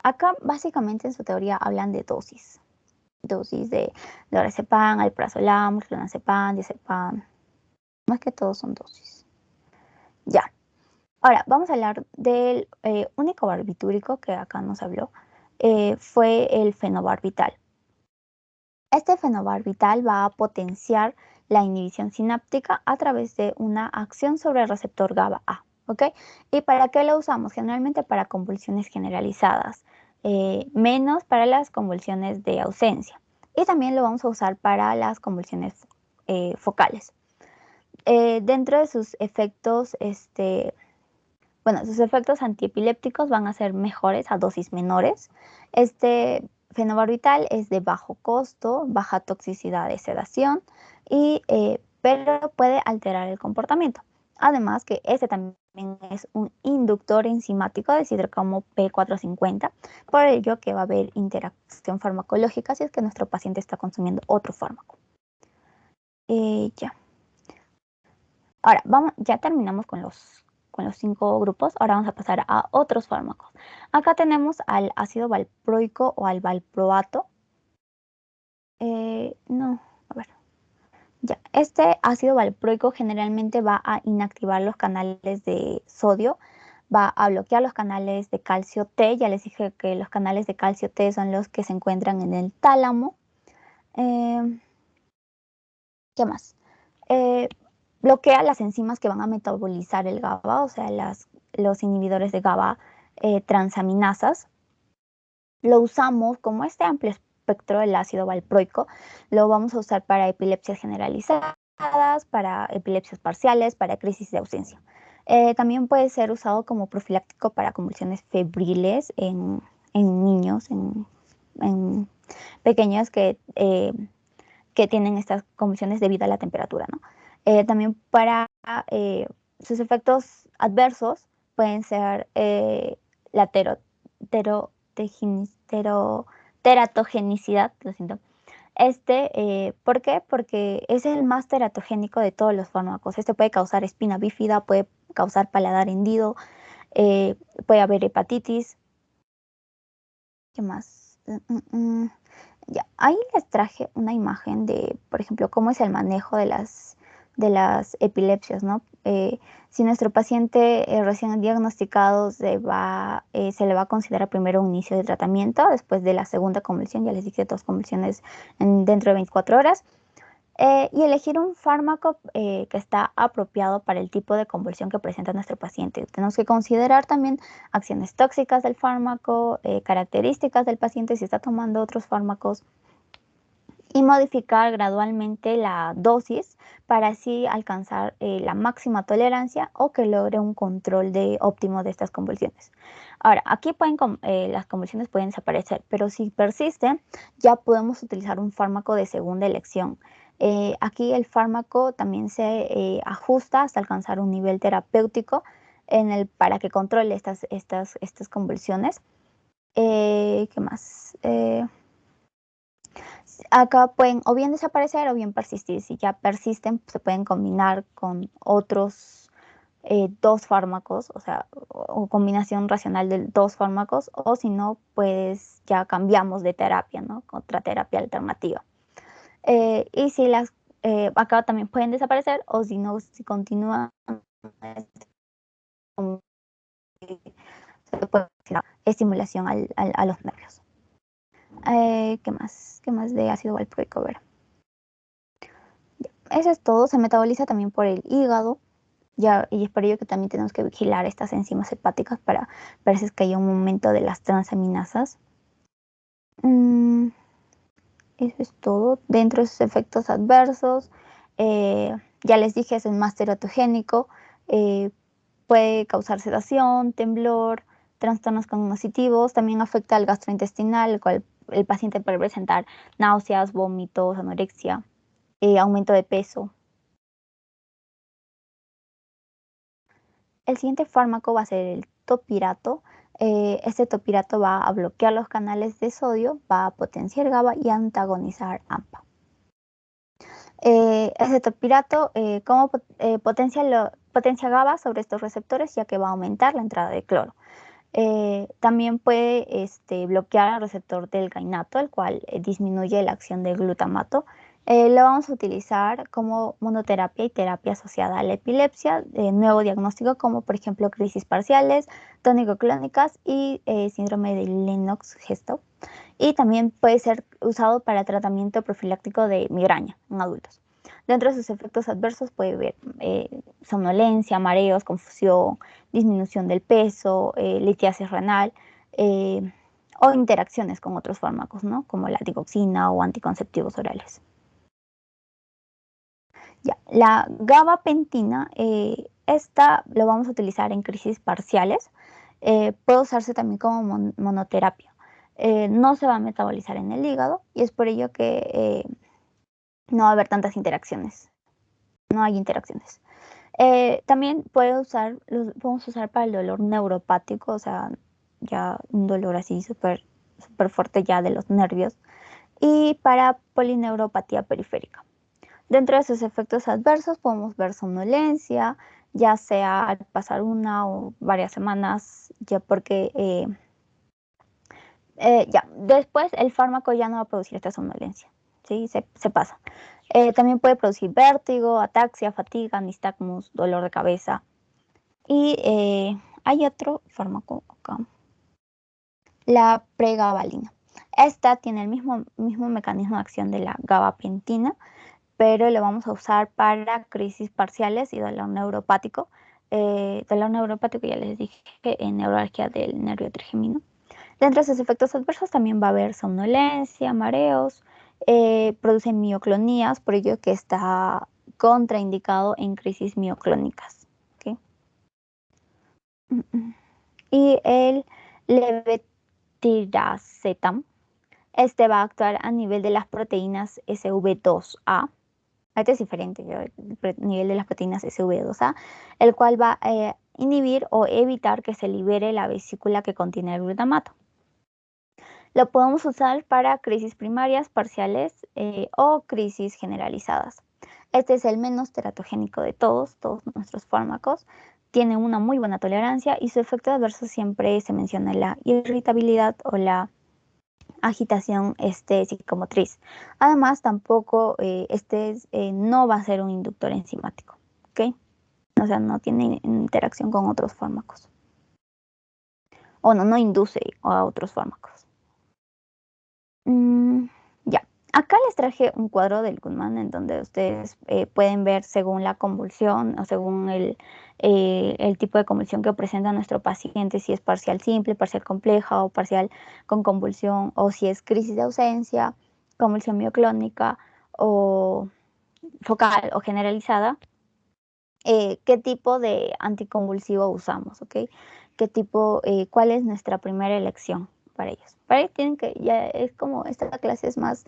Speaker 3: Acá básicamente en su teoría hablan de dosis. Dosis de lorazepam, alprazolam, clonazepam, diazepam. Más que todo son dosis. Ya. Ahora, vamos a hablar del único barbitúrico que acá nos habló. Fue el fenobarbital. Este fenobarbital va a potenciar la inhibición sináptica a través de una acción sobre el receptor GABA-A, ¿ok? ¿Y para qué lo usamos? Generalmente para convulsiones generalizadas, menos para las convulsiones de ausencia. Y también lo vamos a usar para las convulsiones focales. Dentro de sus efectos, sus efectos antiepilépticos van a ser mejores a dosis menores. Este fenobarbital es de bajo costo, baja toxicidad de sedación, pero puede alterar el comportamiento. Además que este también es un inductor enzimático de sidrocromo P450, por ello que va a haber interacción farmacológica si es que nuestro paciente está consumiendo otro fármaco. Ya. Ahora, ya terminamos con los 5 grupos. Ahora vamos a pasar a otros fármacos. Acá tenemos al ácido valproico o al valproato. Este ácido valproico generalmente va a inactivar los canales de sodio, va a bloquear los canales de calcio T. Ya les dije que los canales de calcio T son los que se encuentran en el tálamo. ¿Qué más? Bloquea las enzimas que van a metabolizar el GABA, o sea, los inhibidores de GABA transaminasas. Lo usamos como este amplio espectro del ácido valproico. Lo vamos a usar para epilepsias generalizadas, para epilepsias parciales, para crisis de ausencia. También puede ser usado como profiláctico para convulsiones febriles en niños, en pequeños que tienen estas convulsiones debido a la temperatura, ¿no? También para sus efectos adversos pueden ser la teratogenicidad, lo siento. ¿Por qué? Porque es el más teratogénico de todos los fármacos. Este puede causar espina bífida, puede causar paladar hendido, puede haber hepatitis. ¿Qué más? Ya, ahí les traje una imagen de, por ejemplo, cómo es el manejo de las epilepsias, ¿no? Si nuestro paciente recién diagnosticado se le va a considerar primero un inicio de tratamiento, después de la segunda convulsión, ya les dije 2 convulsiones dentro de 24 horas, y elegir un fármaco que está apropiado para el tipo de convulsión que presenta nuestro paciente. Tenemos que considerar también acciones tóxicas del fármaco, características del paciente si está tomando otros fármacos, y modificar gradualmente la dosis para así alcanzar la máxima tolerancia o que logre un control óptimo de estas convulsiones. Ahora, aquí las convulsiones pueden desaparecer, pero si persisten, ya podemos utilizar un fármaco de segunda elección. Aquí el fármaco también se ajusta hasta alcanzar un nivel terapéutico para que controle estas convulsiones. ¿Qué más? Acá pueden o bien desaparecer o bien persistir. Si ya persisten, se pueden combinar con otros 2 fármacos, o combinación racional de 2 fármacos, o si no, pues ya cambiamos de terapia, ¿no? Con otra terapia alternativa. Y si acá también pueden desaparecer, o si no, si continúan, se puede hacer estimulación a los nervios. ¿Qué más? ¿Qué más de ácido valproico? A ver. Eso es todo. Se metaboliza también por el hígado. Y es por ello que también tenemos que vigilar estas enzimas hepáticas para ver si es que hay un aumento de las transaminasas. Eso es todo. Dentro de sus efectos adversos, ya les dije, es el más teratogénico. Puede causar sedación, temblor, trastornos cognitivos. También afecta al gastrointestinal, el cual el paciente puede presentar náuseas, vómitos, anorexia, aumento de peso. El siguiente fármaco va a ser el topirato. Este topirato va a bloquear los canales de sodio, va a potenciar GABA y antagonizar AMPA. Este topirato potencia GABA sobre estos receptores, ya que va a aumentar la entrada de cloro. También puede bloquear el receptor del gainato, el cual disminuye la acción del glutamato. Lo vamos a utilizar como monoterapia y terapia asociada a la epilepsia, nuevo diagnóstico como por ejemplo crisis parciales, tónico-clónicas y síndrome de Lennox-Gastaut. Y también puede ser usado para tratamiento profiláctico de migraña en adultos. Dentro de sus efectos adversos puede haber somnolencia, mareos, confusión, disminución del peso, litiasis renal o interacciones con otros fármacos, ¿no? Como la digoxina o anticonceptivos orales. Ya, la gabapentina, esta lo vamos a utilizar en crisis parciales. Puede usarse también como monoterapia. No se va a metabolizar en el hígado y es por ello que no va a haber tantas interacciones. No hay interacciones. También podemos usar para el dolor neuropático, o sea, ya un dolor así súper fuerte ya de los nervios, y para polineuropatía periférica. Dentro de sus efectos adversos podemos ver somnolencia, ya sea al pasar una o varias semanas, ya porque después el fármaco ya no va a producir esta somnolencia, ¿sí? Se pasa. También puede producir vértigo, ataxia, fatiga, nistagmus, dolor de cabeza. Y hay otro fármaco acá, la pregabalina. Esta tiene el mismo mecanismo de acción de la gabapentina, pero lo vamos a usar para crisis parciales y dolor neuropático. Dolor neuropático, ya les dije, en neuralgia del nervio trigemino. Dentro de sus efectos adversos también va a haber somnolencia, mareos, produce mioclonías, por ello que está contraindicado en crisis mioclónicas. ¿Okay? Y el levetiracetam, este va a actuar a nivel de las proteínas SV2A. Este es diferente, el nivel de las proteínas SV2A, el cual va a inhibir o evitar que se libere la vesícula que contiene el glutamato. Lo podemos usar para crisis primarias, parciales o crisis generalizadas. Este es el menos teratogénico de todos nuestros fármacos. Tiene una muy buena tolerancia y su efecto adverso siempre se menciona la irritabilidad o la agitación psicomotriz. Además, tampoco no va a ser un inductor enzimático, ¿ok? O sea, no tiene interacción con otros fármacos. O no induce a otros fármacos. Ya, acá les traje un cuadro del Goodman en donde ustedes pueden ver según la convulsión o según el tipo de convulsión que presenta nuestro paciente, si es parcial simple, parcial compleja o parcial con convulsión, o si es crisis de ausencia, convulsión mioclónica o focal o generalizada, qué tipo de anticonvulsivo usamos, ¿ok? ¿Cuál es nuestra primera elección para ellos? Para ellos tienen que, ya es como, esta clase es más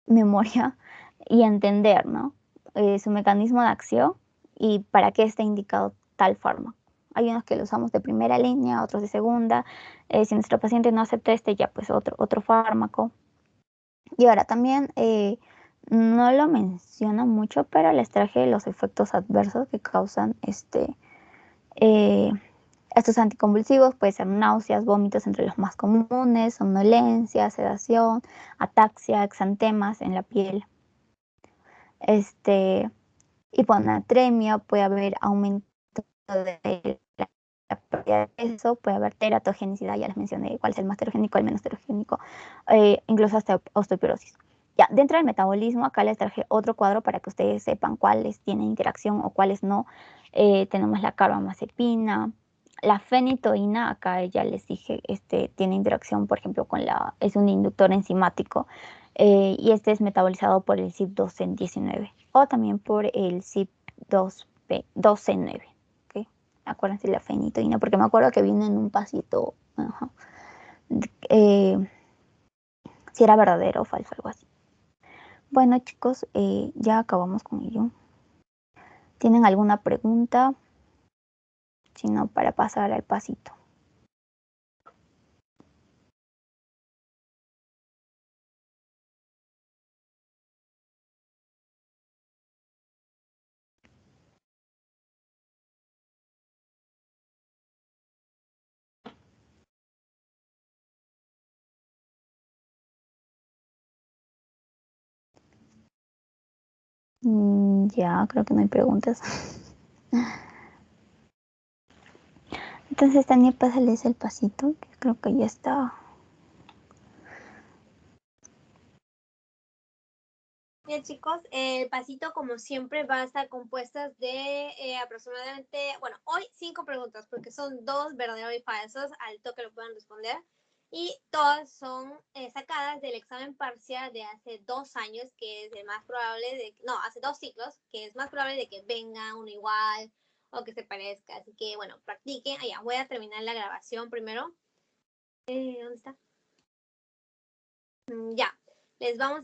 Speaker 3: memoria, y entender, ¿no? Su mecanismo de acción y para qué está indicado tal fármaco. Hay unos que lo usamos de primera línea, otros de segunda. Si nuestro paciente no acepta ya pues otro fármaco. Y ahora también, no lo menciono mucho, pero les traje los efectos adversos que causan estos anticonvulsivos. Puede ser náuseas, vómitos entre los más comunes, somnolencia, sedación, ataxia, exantemas en la piel. Hiponatremia, puede haber aumento de la pérdida de peso, puede haber teratogenicidad, ya les mencioné cuál es el más terogénico, el menos terogénico, incluso hasta osteoporosis. Ya, dentro del metabolismo, acá les traje otro cuadro para que ustedes sepan cuáles tienen interacción o cuáles no. Tenemos la carbamazepina, la fenitoína, acá ya les dije, tiene interacción, por ejemplo, es un inductor enzimático, y es metabolizado por el CYP2C19 o también por el CYP2C9. ¿Okay? Acuérdense la fenitoína, porque me acuerdo que viene en un pasito, si era verdadero o falso, algo así. Bueno, chicos, ya acabamos con ello. ¿Tienen alguna pregunta? Si no, para pasar al pasito. Ya, creo que no hay preguntas. Entonces, Daniel, pásales el pasito, que creo que ya está.
Speaker 1: Bien, chicos, el pasito, como siempre, va a estar compuesto de aproximadamente, bueno, hoy 5 preguntas, porque son 2 verdaderos y falsos, al toque lo pueden responder. Y todas son sacadas del examen parcial de hace 2 años, que es el más probable hace 2 ciclos, que es más probable de que venga uno igual o que se parezca. Así que, bueno, practiquen. Allá, voy a terminar la grabación primero. ¿Dónde está? Ya, les vamos